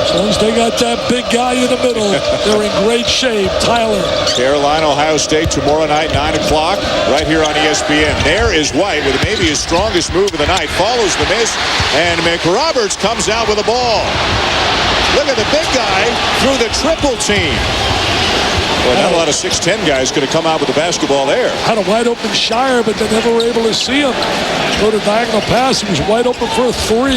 As long as they got that big guy in the middle, they're in great shape. Tyler. Carolina, Ohio State tomorrow night, 9 o'clock, right here on ESPN. There is White with maybe his strongest move of the night. Follows the miss, and McRoberts comes out with the ball. Look at the big guy through the triple team. Well, not a lot of 6'10 guys could have come out with the basketball there. Had a wide open Shire, but they never were able to see him. Go to diagonal pass. He was wide open for a 3.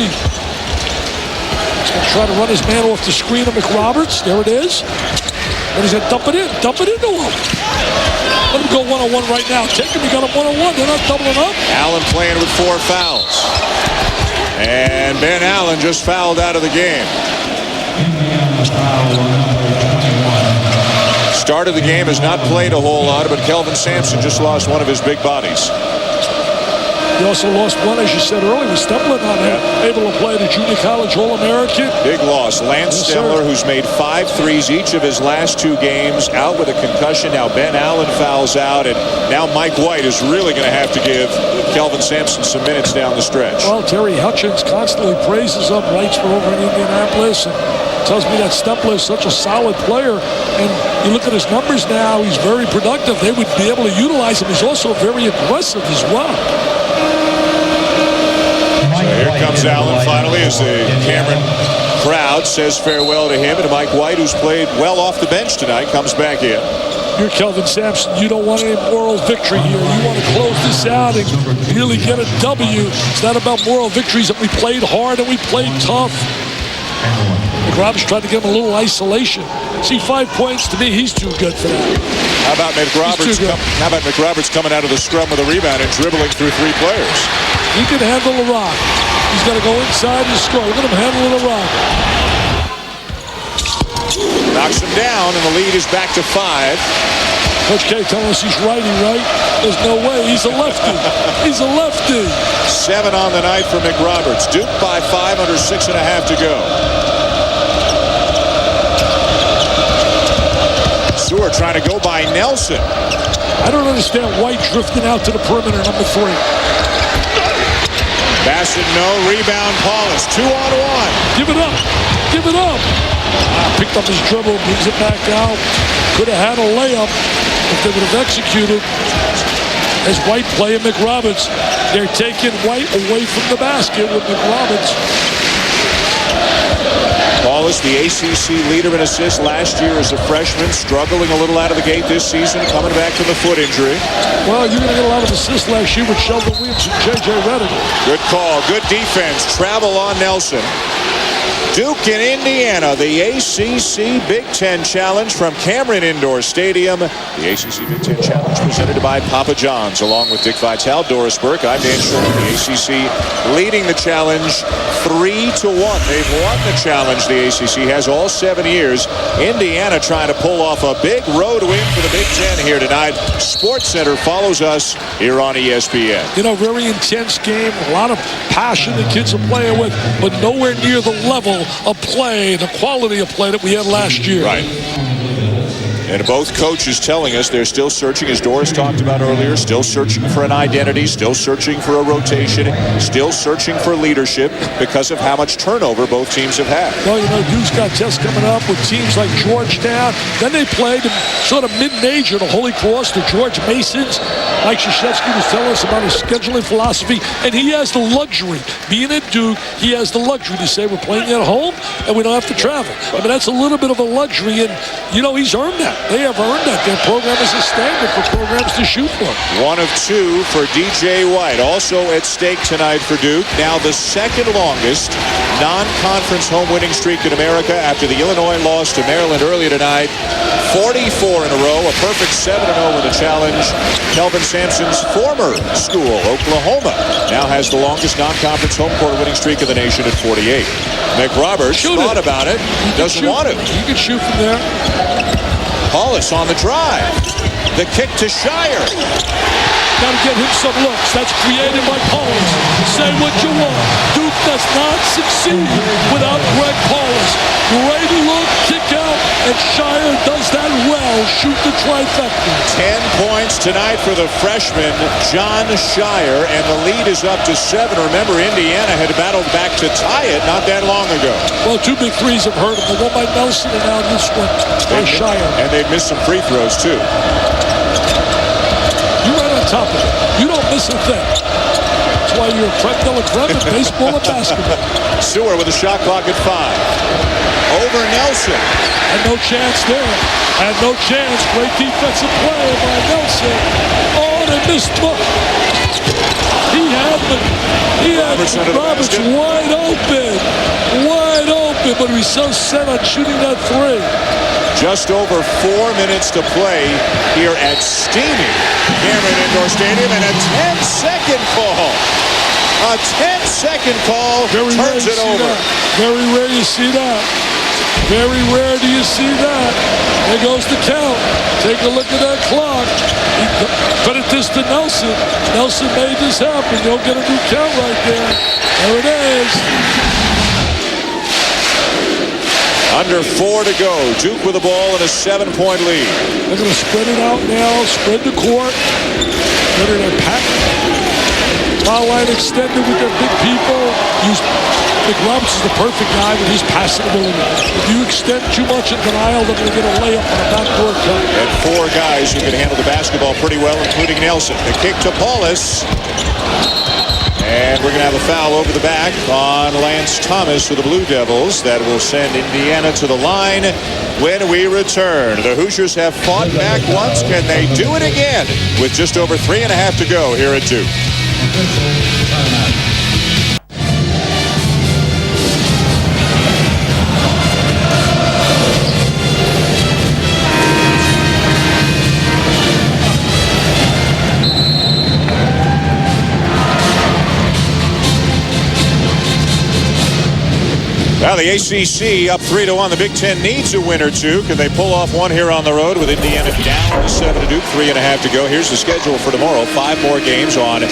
He's going to try to run his man off the screen of McRoberts. There it is. And he's going to dump it in. Dump it into him. Let him go one-on-one right now. Take him. You got him one-on-one. They're not doubling up. Allen playing with 4 fouls. And Ben Allen just fouled out of the game. Start of the game has not played a whole lot, but Kelvin Sampson just lost one of his big bodies. He also lost one, as you said earlier, with Stempler not able to play the junior college All-American. Big loss. Lance Stempler, who's made 5 threes each of his last 2 games, out with a concussion. Now Ben Allen fouls out, and now Mike White is really going to have to give Kelvin Sampson some minutes down the stretch. Well, Terry Hutchins constantly praises him, writes for over in Indianapolis, and tells me that Stempler is such a solid player. And you look at his numbers now, he's very productive. They would be able to utilize him. He's also very aggressive as well. Here comes Allen finally as the Cameron crowd says farewell to him. And Mike White, who's played well off the bench tonight, comes back in. You're Kelvin Sampson. You don't want any moral victory here. You want to close this out and really get a W. It's not about moral victories that we played hard and we played tough. McRoberts tried to give him a little isolation. See, 5 points, to me, he's too good for that. How about McRoberts coming out of the scrum with a rebound and dribbling through 3 players? He can handle the rock. He's got to go inside and score. Look at him handling the rock. Knocks him down, and the lead is back to 5. Coach K telling us he's righty, right? There's no way. He's a lefty. He's a lefty. 7 on the night for McRoberts. Duke by 5 under 6.5 to go. Sewer trying to go by Nelson. I don't understand White drifting out to the perimeter, number 3. Bassett, no. Rebound, Paulus. 2-on-1. Give it up. Give it up. Picked up his dribble, brings it back out. Could have had a layup if they would have executed. As White playing McRoberts. They're taking White away from the basket with McRoberts. Paulus, the ACC leader in assists last year as a freshman, struggling a little out of the gate this season, coming back from the foot injury. Well, you're going to get a lot of assists last year with Sheldon Williams and J.J. Redick. Good call, good defense, travel on Nelson. Duke in Indiana, the ACC Big Ten Challenge from Cameron Indoor Stadium. The ACC Big Ten Challenge presented by Papa John's, along with Dick Vitale, Doris Burke. I'm Dan Sherman. The ACC leading the challenge 3-1. They've won the challenge. The ACC has all 7 years. Indiana trying to pull off a big road win for the Big Ten here tonight. Sports Center follows us here on ESPN. You know, very intense game. A lot of passion the kids are playing with, but nowhere near the level of play, the quality of play that we had last year. Right. And both coaches telling us they're still searching, as Doris talked about earlier, still searching for an identity, still searching for a rotation, still searching for leadership because of how much turnover both teams have had. Well, you know, Duke's got tests coming up with teams like Georgetown. Then they played sort of mid-major to Holy Cross, the George Masons. Mike Krzyzewski was telling us about his scheduling philosophy, and he has the luxury, being at Duke, he has the luxury to say we're playing at home and we don't have to travel. I mean, that's a little bit of a luxury, and, you know, he's earned that. They have earned that. Their program is a standard for programs to shoot for. 1 of 2 for DJ White. Also at stake tonight for Duke. Now the second longest non-conference home winning streak in America after the Illinois loss to Maryland earlier tonight. 44 in a row, a perfect 7-0 with a challenge. Kelvin Sampson's former school, Oklahoma, now has the longest non-conference home court winning streak in the nation at 48. McRoberts thought about it, doesn't want to. You can shoot from there. Paulus on the drive. The kick to Shire. Got to get him some looks. That's created by Paulus. Say what you want. Duke does not succeed without Greg Paulus. Great look, kick out, and Shire does that well. Shoot the trifecta. 10 points tonight for the freshman, John Shire, and the lead is up to 7. Remember, Indiana had battled back to tie it not that long ago. Well, 2 big threes have hurt him. The one by Nelson and now this one by Shire. And they've missed some free throws, too. You're right on top of it. You don't miss a thing. That's why you're a creme de la creme in baseball and basketball. Sewer with a shot clock at 5. Over Nelson. And no chance there. And no chance. Great defensive play by Nelson. Oh, they missed. He had Roberts wide open. Wide open, but he was so set on shooting that 3. Just over 4 minutes to play here at steamy Cameron Indoor Stadium, and a 10-second call. A 10-second call turns it over. Very rare you see that. Very rare do you see that. There goes the count. Take a look at that clock. Credit this to Nelson. Nelson made this happen. You'll get a new count right there. There it is. Under 4 to go. Duke with the ball and a 7-point lead. They're going to spread it out now. Spread the court. They're going to pack. Foul line extended with their big people. McRoberts is the perfect guy with his passing ability. If you extend too much in denial, they're going to get a layup on a backdoor cut. And 4 guys who can handle the basketball pretty well, including Nelson. The kick to Paulus. And we're going to have a foul over the back on Lance Thomas for the Blue Devils. That will send Indiana to the line when we return. The Hoosiers have fought back once. Can they do it again with just over 3.5 to go here at Duke? Now the ACC up 3-1. The Big Ten needs a win or 2. Can they pull off one here on the road with Indiana down to 7 to Duke? 3.5 to go. Here's the schedule for tomorrow. 5 more games on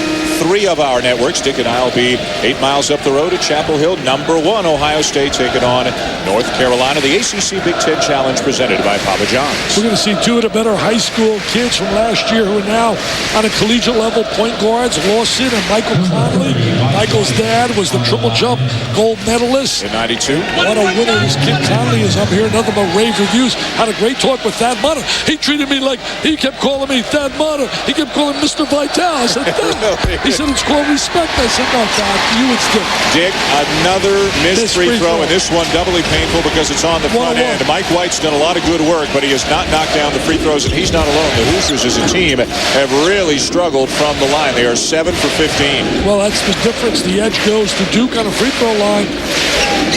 3 of our networks. Dick and I will be 8 miles up the road at Chapel Hill. Number 1, Ohio State taking on North Carolina. The ACC Big Ten Challenge presented by Papa John's. We're going to see 2 of the better high school kids from last year who are now on a collegiate level point guards, Lawson and Michael Conley. Michael's dad was the triple jump gold medalist In 92. What a winner this kid Conley is. I'm hearing nothing but rave reviews. Had a great talk with Thad Mutter. He treated me like, he kept calling me Thad Mutter. He kept calling Mr. Vital. I said, Thad. He said, it's called respect. I said, no, Thad, you it's different. Dick, another missed free throw, and this one doubly painful because it's on the front end. Mike White's done a lot of good work, but he has not knocked down the free throws, and he's not alone. The Hoosiers as a team have really struggled from the line. They are 7 for 15. Well, that's the difference. The edge goes to Duke on a free throw line.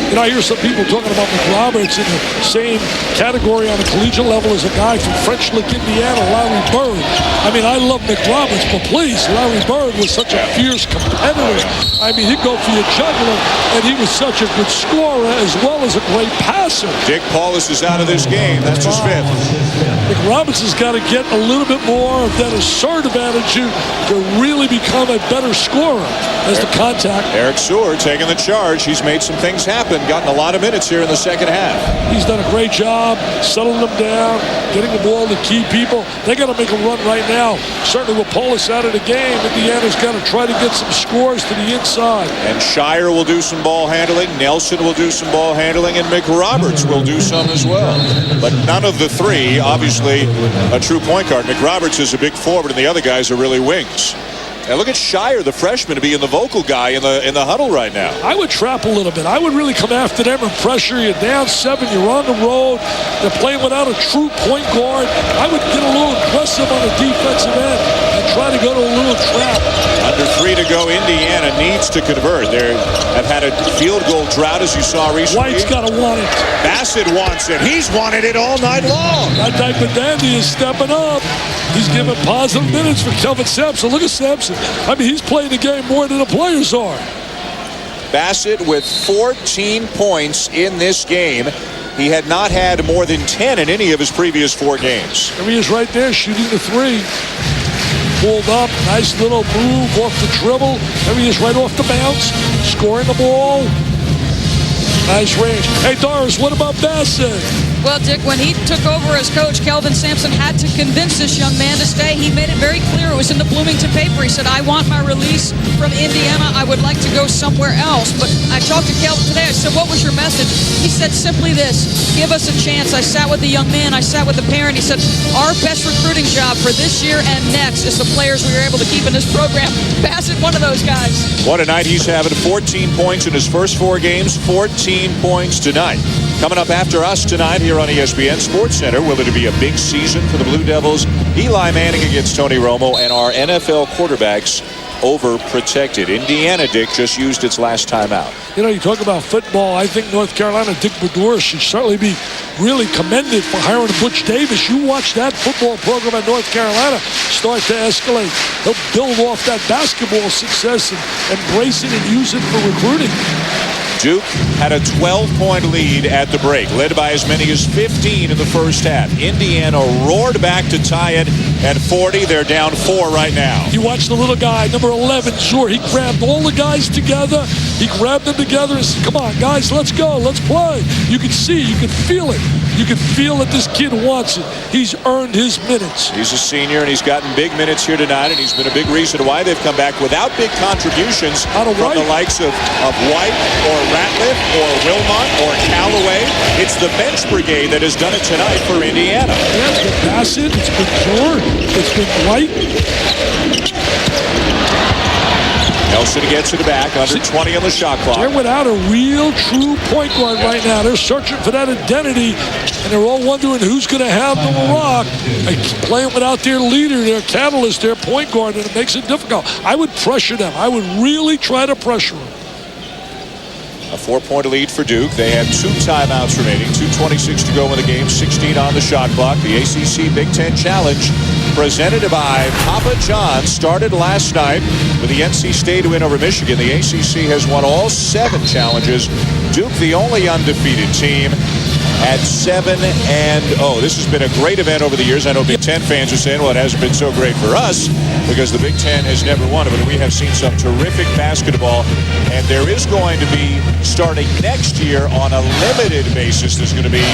You know, I hear some people talking about McRoberts in the same category on a collegiate level as a guy from French Lick, Indiana, Larry Bird. I mean, I love McRoberts, but please, Larry Bird was such a fierce competitor. I mean, he'd go for your jugular, and he was such a good scorer as well as a great passer. Dick Paulus is out of this game. That's his 5th. McRoberts has got to get a little bit more of that assertive attitude to really become a better scorer as the contact. Eric Seward taking the charge. He's made some things happen, gotten a lot of minutes here in the second half. He's done a great job settling them down, getting the ball to key people. They got to make a run right now. Certainly with Polis out of the game, Indiana's got to try to get some scores to the inside. And Shire will do some ball handling. Nelson will do some ball handling. And McRoberts will do some as well. But none of the three, obviously, a true point guard. McRoberts is a big forward, and the other guys are really wings. And look at Shire, the freshman, being the vocal guy in the huddle right now. I would trap a little bit. I would really come after them and pressure. You're down 7. You're on the road. They're playing without a true point guard. I would get a little aggressive on the defensive end and try to go to a little trap. Under 3 to go, Indiana needs to convert. They have had a field goal drought, as you saw recently. White's got to want it. Bassett wants it. He's wanted it all night long. That type of dandy is stepping up. He's giving positive minutes for Kelvin Sampson. Look at Sampson. I mean, he's playing the game more than the players are. Bassett with 14 points in this game. He had not had more than 10 in any of his previous 4 games. There he is right there shooting the 3. Pulled up, nice little move off the dribble. There he is right off the bounce, scoring the ball. Nice range. Hey, Doris, what about Bassett? Well, Dick, when he took over as coach, Kelvin Sampson had to convince this young man to stay. He made it very clear. It was in the Bloomington paper. He said, I want my release from Indiana. I would like to go somewhere else. But I talked to Kelvin today. I said, what was your message? He said simply this, give us a chance. I sat with the young man. I sat with the parent. He said, our best recruiting job for this year and next is the players we were able to keep in this program. Bassett, one of those guys. What a night he's having. 14 points in his first 4 games, 14 points tonight. Coming up after us tonight here on ESPN Sports Center, will it be a big season for the Blue Devils? Eli Manning against Tony Romo, and our NFL quarterbacks overprotected. Indiana, Dick, just used its last timeout. You know, you talk about football. I think North Carolina, Dick Bedore should certainly be really commended for hiring Butch Davis. You watch that football program at North Carolina start to escalate. He'll build off that basketball success and embrace it and use it for recruiting. Duke had a 12-point lead at the break, led by as many as 15 in the first half. Indiana roared back to tie it at 40. They're down 4 right now. You watch the little guy, number 11, sure, he grabbed all the guys together. He grabbed them together and said, come on, guys, let's go, let's play. You can see, you can feel it. You can feel that this kid wants it. He's earned his minutes. He's a senior, and he's gotten big minutes here tonight, and he's been a big reason why they've come back without big contributions from the likes of White or Ratliff or Wilmot or Callaway. It's the bench brigade that has done it tonight for Indiana. Yeah, it's been Bassett, it's been George, it's been White. Nelson gets it back, under 20 on the shot clock. They're without a real, true point guard right now. They're searching for that identity, and they're all wondering who's going to have the rock. They're playing without their leader, their catalyst, their point guard, and it makes it difficult. I would pressure them. I would really try to pressure them. A 4-point lead for Duke. They have 2 timeouts remaining, 2:26 to go in the game, 16 on the shot clock. The ACC Big Ten Challenge, presented by Papa John's, started last night with the NC State win over Michigan. The ACC has won all 7 challenges. Duke, the only undefeated team, at 7-0. This has been a great event over the years. I know Big Ten fans are saying, well, it hasn't been so great for us because the Big Ten has never won it, but we have seen some terrific basketball, and there is going to be, starting next year on a limited basis, there's going to be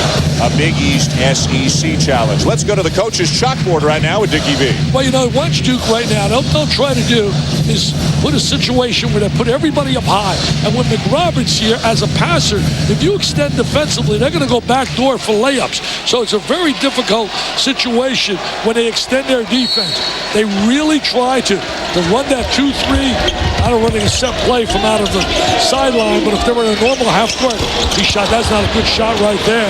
a Big East SEC challenge. Let's go to the coach's chalkboard right now with Dickie V. Well, you know, watch Duke right now. They'll try to do is put a situation where they put everybody up high, and with McRoberts here as a passer, if you extend defensively, they're going to go backdoor for layups. So it's a very difficult situation when they extend their defense. They really try to run that 2-3. I don't running a set play from out of the sideline, but if they were in a normal half court, he shot. That's not a good shot right there.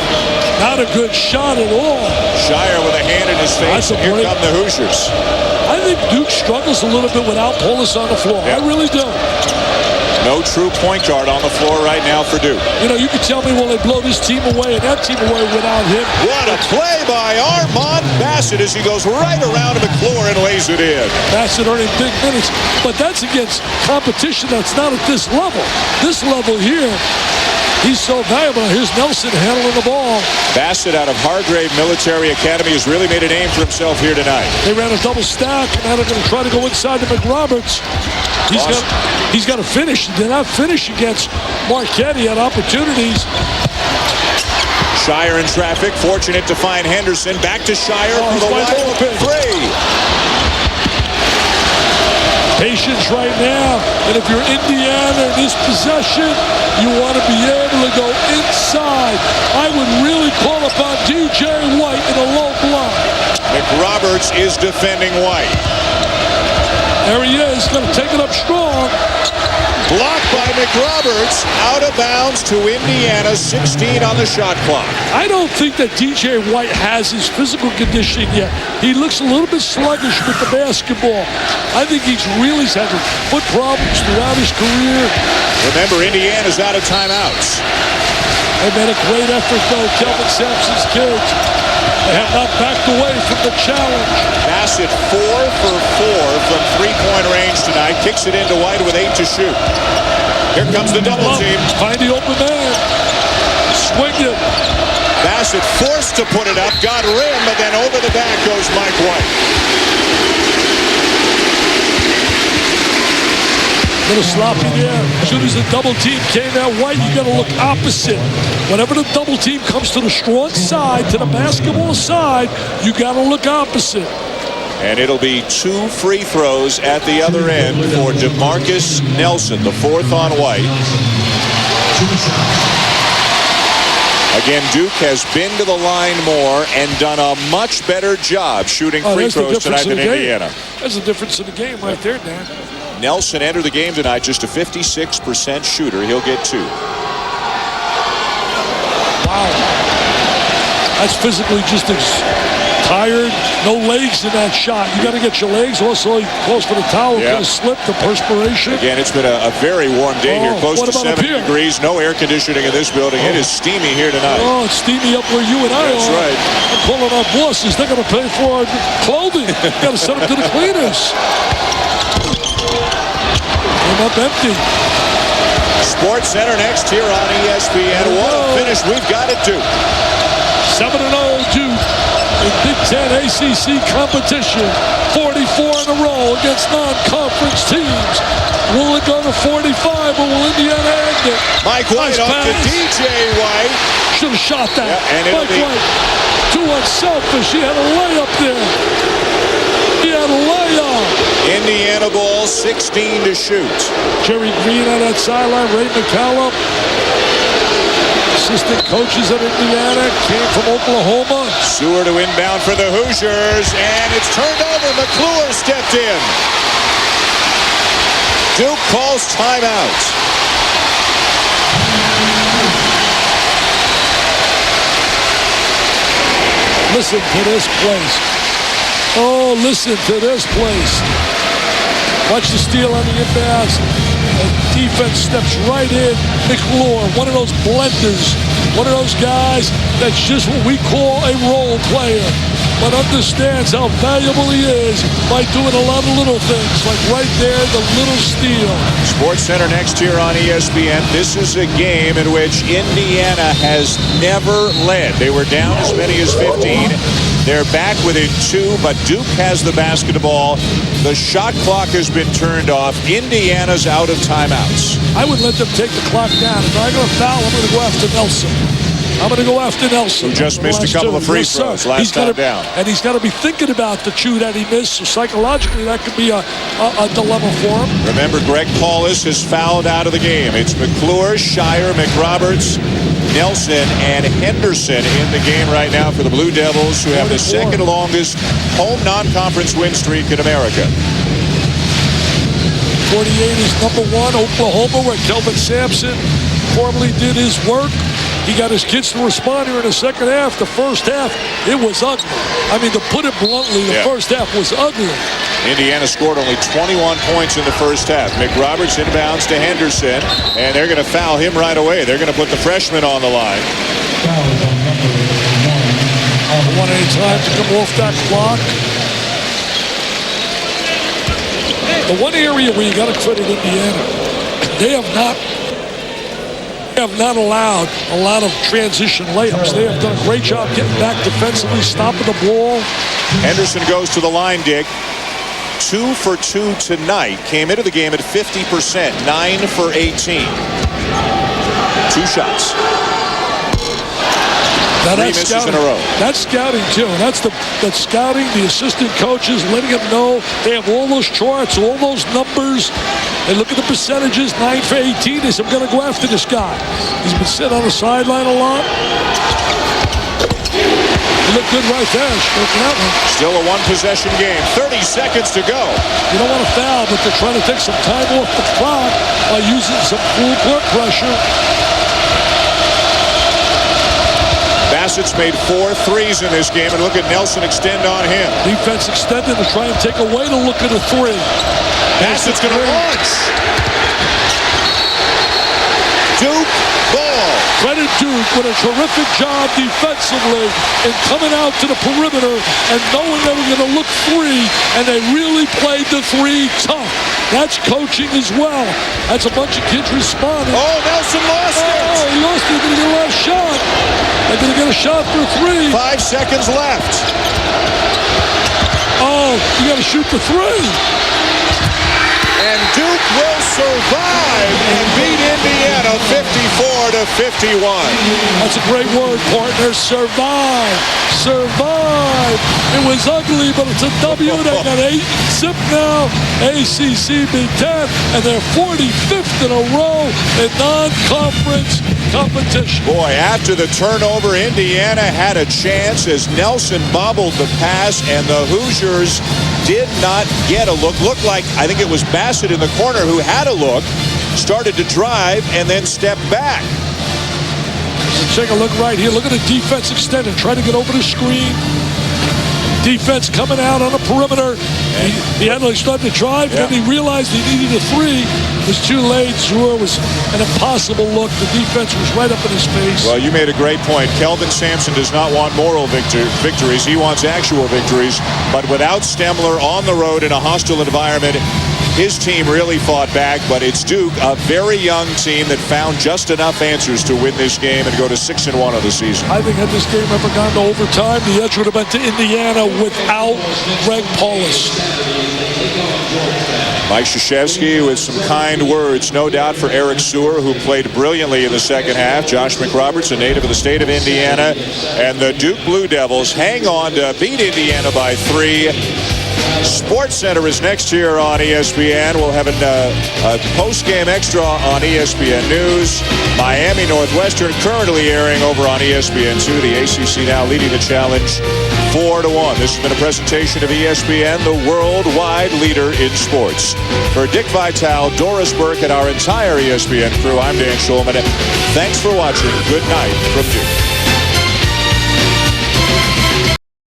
Not a good shot at all. Shire with a hand in his face, and here come the Hoosiers. I think Duke struggles a little bit without Polis on the floor. Yep. I really do. No true point guard on the floor right now for Duke. You know, you can tell me, well, they blow this team away and that team away without him. What a play by Armand Bassett as he goes right around to McClure and lays it in. Bassett earning big minutes, but that's against competition that's not at this level. This level here, He's so valuable. Here's Nelson handling the ball. Bassett out of Hargrave Military Academy has really made a name for himself here tonight. They ran a double stack, and now they're going to try to go inside to McRoberts. He's got to finish. They're not finished against Marquette. He had opportunities. Shire in traffic, fortunate to find Henderson. Back to Shire for the wide open three. Patience right now, and if you're Indiana in this possession, you want to be able to go inside. I would really call upon DJ White in a low block. McRoberts is defending White. There he is, going to take it up strong. Blocked by McRoberts, out of bounds to Indiana, 16 on the shot clock. I don't think that DJ White has his physical conditioning yet. He looks a little bit sluggish with the basketball. I think he's had foot problems throughout his career. Remember, Indiana's out of timeouts. They made a great effort, though, Kelvin Sampson's kids. They have not backed away from the challenge. Bassett 4 for 4 from three-point range tonight. Kicks it into White with 8 to shoot. Here comes the double team. Find the open man. Swing it. Bassett forced to put it up. Got rim, but then over the back goes Mike White. Little sloppy there. As soon as the double team came at White, you got to look opposite. Whenever the double team comes to the strong side, to the basketball side, you got to look opposite. And it'll be 2 free throws at the other end for DeMarcus Nelson, the fourth on White. Again, Duke has been to the line more and done a much better job shooting free throws tonight than Indiana. There's a difference in the game right there, Dan. Nelson entered the game tonight just a 56% shooter. He'll get 2. Wow. That's physically just tired. No legs in that shot. You got to get your legs. Also, close for the towel. Could have slipped the perspiration. Again, it's been a very warm day here. Close to 70 degrees. No air conditioning in this building. It is steamy here tonight. Oh, it's steamy up where you and I are. That's right. I'm calling our bosses. They're going to pay for our clothing. Got to send them to the cleaners. Came up empty. Sports Center next here on ESPN. What a finish we've got it to. 7-0 Duke in Big Ten ACC competition. 44 in a row against non-conference teams. Will it go to 45 or will Indiana end it? Mike White off to DJ White. Should have shot that. Yeah, and Mike White, too unselfish. He had a layup there. He had a layup. Indiana ball, 16 to shoot. Jerry Green on that sideline. Ray McCallum. Assistant coaches at Indiana came from Oklahoma. Seward to inbound for the Hoosiers, and it's turned over. McClure stepped in. Duke calls timeout. Listen to this place. Oh, listen to this place. Watch the steal on the inbounds. And defense steps right in. McClure, one of those blenders. One of those guys that's just what we call a role player. But understands how valuable he is by doing a lot of little things. Like right there, the little steal. Sports Center next here on ESPN. This is a game in which Indiana has never led. They were down as many as 15. They're back within 2, but Duke has the basketball. The shot clock has been turned off. Indiana's out of timeouts. I would let them take the clock down. If I'm going to foul, I'm going to go after Nelson. I'm going to go after Nelson. Who just missed a couple of free throws last time down. And he's got to be thinking about the two that he missed. So psychologically, that could be a dilemma for him. Remember, Greg Paulus has fouled out of the game. It's McClure, Shire, McRoberts, Nelson, and Henderson in the game right now for the Blue Devils, who have the second longest home non-conference win streak in America. 48 is number 1, Oklahoma, where Kelvin Sampson formerly did his work. He got his kids to respond here in the second half. The first half, it was ugly. I mean, to put it bluntly, the first half was ugly. Indiana scored only 21 points in the first half. McRoberts inbounds to Henderson, and they're going to foul him right away. They're going to put the freshman on the line. One at a time to come off that clock. The one area where you got to credit Indiana, they have not They have not allowed a lot of transition layups. They have done a great job getting back defensively, stopping the ball. Henderson goes to the line, Dick. 2 for 2 tonight. Came into the game at 50%. 9 for 18. 2 shots. Now 3 misses scouting. in a row. That's scouting too. That's scouting. The assistant coaches letting them know they have all those charts, all those numbers. They look at the percentages. 9 for 18. They said, "I'm going to go after this guy." He's been sitting on the sideline a lot. He looked good right there. That one. Still a 1-possession game. 30 seconds to go. You don't want to foul, but they're trying to take some time off the clock by using some full court pressure. Bassett's made 4 threes in this game, and look at Nelson extend on him. Defense extended to try and take away the look of the 3. Bassett's going to launch. Duke ball. Credit Duke with a terrific job defensively in coming out to the perimeter and knowing they were going to look 3, and they really played the 3 tough. That's coaching as well. That's a bunch of kids responding. Oh, Nelson lost it. Oh, he lost it. They're going to get a last shot. They're going to get a shot for 3. 5 seconds left. Oh, you got to shoot the 3. And Duke will survive and beat Indiana 54-51. That's a great word, partner. Survive. Survive. It was ugly, but it's a W. They got 8 zip now. ACC Big Ten, and they're 45th in a row in non-conference competition. Boy, after the turnover, Indiana had a chance as Nelson bobbled the pass, and the Hoosiers did not get a look. Looked like, I think it was Bassett in the corner who had a look, started to drive, and then stepped back. So take a look right here. Look at the defense extended, trying to get over the screen. Defense coming out on the perimeter. He had to start to drive, and then he realized he needed a 3. It was too late. Zure was an impossible look. The defense was right up in his face. Well, you made a great point. Kelvin Sampson does not want moral victories. He wants actual victories. But without Stemler on the road in a hostile environment, his team really fought back. But it's Duke, a very young team that found just enough answers to win this game and go to 6-1 on the season. I think had this game ever gone to overtime, the edge would have been to Indiana without Greg Paulus. Mike Krzyzewski with some kind words, no doubt, for Eric Sewer, who played brilliantly in the second half. Josh McRoberts, a native of the state of Indiana. And the Duke Blue Devils hang on to beat Indiana by 3. Sports Center is next here on ESPN. We'll have a post-game extra on ESPN News. Miami Northwestern currently airing over on ESPN2. The ACC now leading the challenge 4-1. This has been a presentation of ESPN, the worldwide leader in sports. For Dick Vitale, Doris Burke, and our entire ESPN crew, I'm Dan Schulman. Thanks for watching. Good night from Duke.